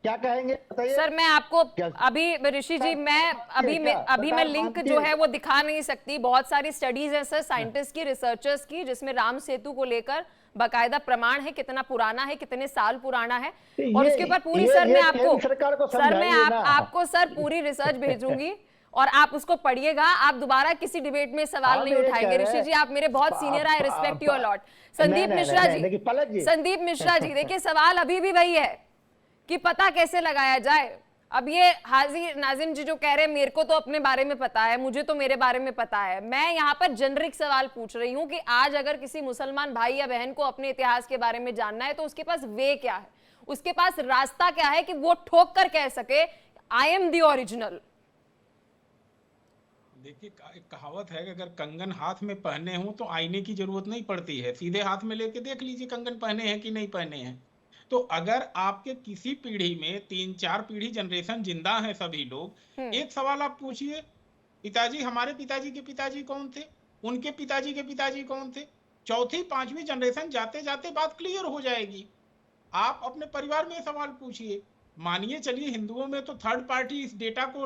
क्या कहेंगे बताइए? सर मैं आपको अभी ऋषि जी मैं लिंक जो है वो दिखा नहीं सकती, बहुत सारी स्टडीज है सर, साइंटिस्ट की, रिसर्चर्स की, जिसमें राम सेतु को लेकर बाकायदा प्रमाण है, कितना पुराना है, कितने साल पुराना है, और उसके ऊपर पूरी सर मैं आपको सर पूरी रिसर्च भेजूंगी और आप उसको पढ़िएगा। आप दोबारा किसी डिबेट में सवाल नहीं उठाएंगे। ऋषि जी आप मेरे बहुत सीनियर है, respect you a lot. Sandeep Mishra ji देखिए सवाल अभी भी वही है कि पता कैसे लगाया जाए। अब ये हाजी नाजिम जी जो कह रहे हैं मेरे को तो अपने बारे में पता है, मुझे तो मेरे बारे में पता है, मैं यहाँ पर जेनरिक सवाल पूछ रही हूँ कि आज अगर किसी मुसलमान भाई या बहन को अपने इतिहास के बारे में जानना है तो उसके पास वे क्या है, उसके पास रास्ता क्या है कि वो ठोक कर कह सके आई एम द ओरिजिनल। देखिए, एक कहावत है कि अगर कंगन हाथ में पहने हो तो आईने की जरूरत नहीं पड़ती है, सीधे हाथ में लेके देख लीजिए कंगन पहने हैं कि नहीं पहने हैं। तो अगर आपके किसी पीढ़ी में 3-4 पीढ़ी जनरेशन जिंदा है सभी लोग, एक सवाल आप पूछिए, पिताजी, हमारे पिताजी के पिताजी कौन थे, उनके पिताजी के पिताजी कौन थे, चौथी पांचवी जनरेशन जाते जाते बात क्लियर हो जाएगी। आप अपने परिवार में सवाल पूछिए। मानिए चलिए हिंदुओं में तो थर्ड पार्टी इस डेटा को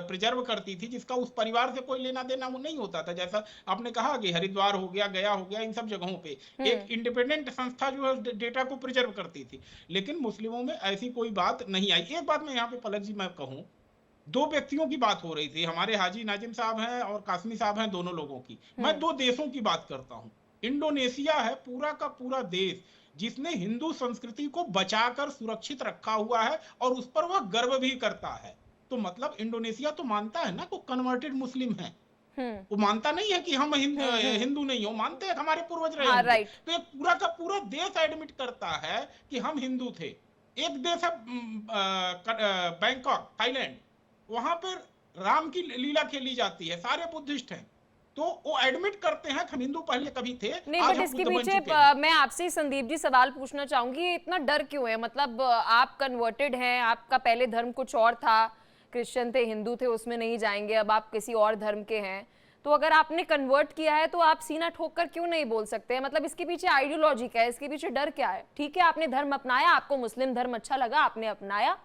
प्रिजर्व करती थी जिसका उस परिवार से कोई लेना देना वो नहीं होता था, जैसा आपने कहा कि हरिद्वार हो गया, गया हो गया, इन सब जगहों पे एक इंडिपेंडेंट संस्था जो है उस डेटा को प्रिजर्व करती थी। लेकिन मुस्लिमों में ऐसी कोई बात नहीं आई। एक बात मैं यहाँ पे पलक जी मैं कहूँ, दो व्यक्तियों की बात हो रही थी, हमारे हाजी नाजिम साहब हैं और कासमी साहब हैं, दोनों लोगों की। मैं दो देशों की बात करता हूँ। इंडोनेशिया है पूरा का पूरा देश जिसने हिंदू संस्कृति को बचाकर सुरक्षित रखा हुआ है और उस पर वह गर्व भी करता है। तो मतलब इंडोनेशिया तो मानता है ना को कन्वर्टेड मुस्लिम है, वो मानता नहीं है कि हम हिंदू नहीं हो, मानते हैं हमारे पूर्वज रहे होंगे। तो एक पूरा का पूरा देश एडमिट करता है कि हम हिंदू थे। एक देश है बैंकॉक, थाईलैंड, वहां पर राम की लीला खेली जाती है, सारे बुद्धिस्ट हैं, तो वो एडमिट करते हैं कि हम हिंदू पहले कभी थे। नहीं, बट इसके पीछे मैं आपसे संदीप जी सवाल पूछना चाहूंगी, ये इतना डर क्यों है? मतलब आप कन्वर्टेड हैं, आपका पहले धर्म कुछ और था, क्रिश्चियन थे, हिंदू थे, उसमें नहीं जाएंगे, अब आप किसी और धर्म के हैं, तो अगर आपने कन्वर्ट किया है तो आप सीना ठोक कर क्यों नहीं बोल सकते हैं? मतलब इसके पीछे आइडियोलॉजी क्या है, इसके पीछे डर क्या है? ठीक है, आपने धर्म अपनाया, आपको मुस्लिम धर्म अच्छा लगा, आपने अपनाया,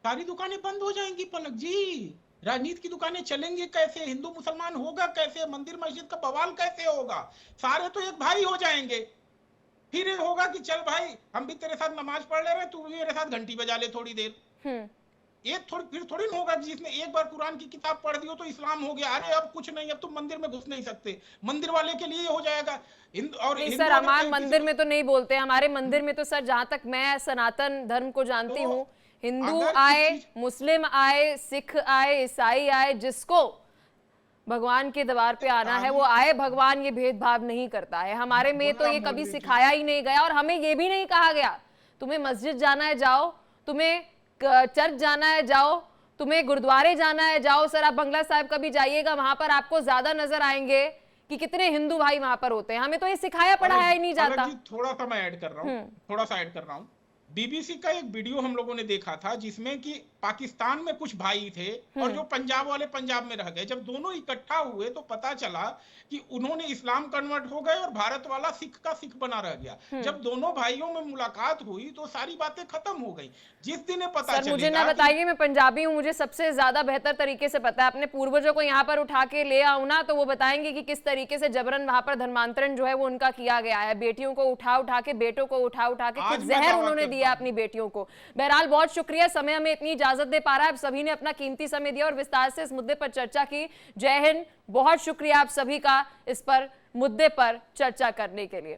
सारी दुकानें बंद हो जाएंगी पलक जी, राजनीति की दुकानें चलेंगी कैसे, हिंदू मुसलमान होगा कैसे, मंदिर मस्जिद का बवाल कैसे होगा? सारे तो एक भाई हो जाएंगे। फिर ये होगा कि चल भाई हम भी तेरे साथ नमाज पढ़ ले रहे, तू भी मेरे साथ घंटी बजा ले थोड़ी देर। फिर थोड़ी ना होगा जिसने एक बार कुरान की किताब पढ़ दी हो तो इस्लाम हो गया, अरे अब कुछ नहीं, अब तुम मंदिर में घुस नहीं सकते, मंदिर वाले के लिए हो जाएगा। और सर हमारे मंदिर में तो नहीं बोलते, हमारे मंदिर में तो सर जहां तक मैं सनातन धर्म को जानती हूँ, हिंदू आए, मुस्लिम आए, सिख आए, ईसाई आए, जिसको भगवान के दरबार पे आना है वो आए, भगवान ये भेदभाव नहीं करता है। हमारे में तो ये कभी सिखाया ही नहीं गया, और हमें ये भी नहीं कहा गया तुम्हें मस्जिद जाना है जाओ, तुम्हें चर्च जाना है जाओ, तुम्हें गुरुद्वारे जाना है जाओ। सर आप बंगला साहिब कभी जाइएगा, वहां पर आपको ज्यादा नजर आएंगे कि कितने हिंदू भाई वहां पर होते हैं। हमें तो ये सिखाया पढ़ाया ही नहीं जाता। थोड़ा सा मैं ऐड कर रहा हूँ, थोड़ा सा ऐड कर रहा हूँ। बीबीसी का एक वीडियो हम लोगों ने देखा था जिसमें कि पाकिस्तान में कुछ भाई थे और जो पंजाब वाले पंजाब में रह गए। जब दोनों इकट्ठा हुए तो पता चला कि उन्होंने इस्लाम कन्वर्ट हो गए और भारत वाला सिख का सिख बना रह गया। जब दोनों भाइयों में मुलाकात हुई तो सारी बातें खत्म हो गई। जिस दिन पता सर मुझे ना बताइए, मैं पंजाबी हूँ, मुझे सबसे ज्यादा बेहतर तरीके से पता है। अपने पूर्वजों को यहाँ पर उठा के ले आऊं ना तो वो बताएंगे कि किस तरीके से जबरन वहां पर धर्मांतरण जो है वो उनका किया गया है। बेटियों को उठा उठा के, बेटों को उठा उठा के खुद जहर उन्होंने दिया अपनी बेटियों को। बहरहाल बहुत शुक्रिया, समय हमें इतनी इजाजत दे पा रहा है, सभी ने अपना कीमती समय दिया और विस्तार से इस मुद्दे पर चर्चा की। जय हिंद, बहुत शुक्रिया आप सभी का इस पर मुद्दे पर चर्चा करने के लिए।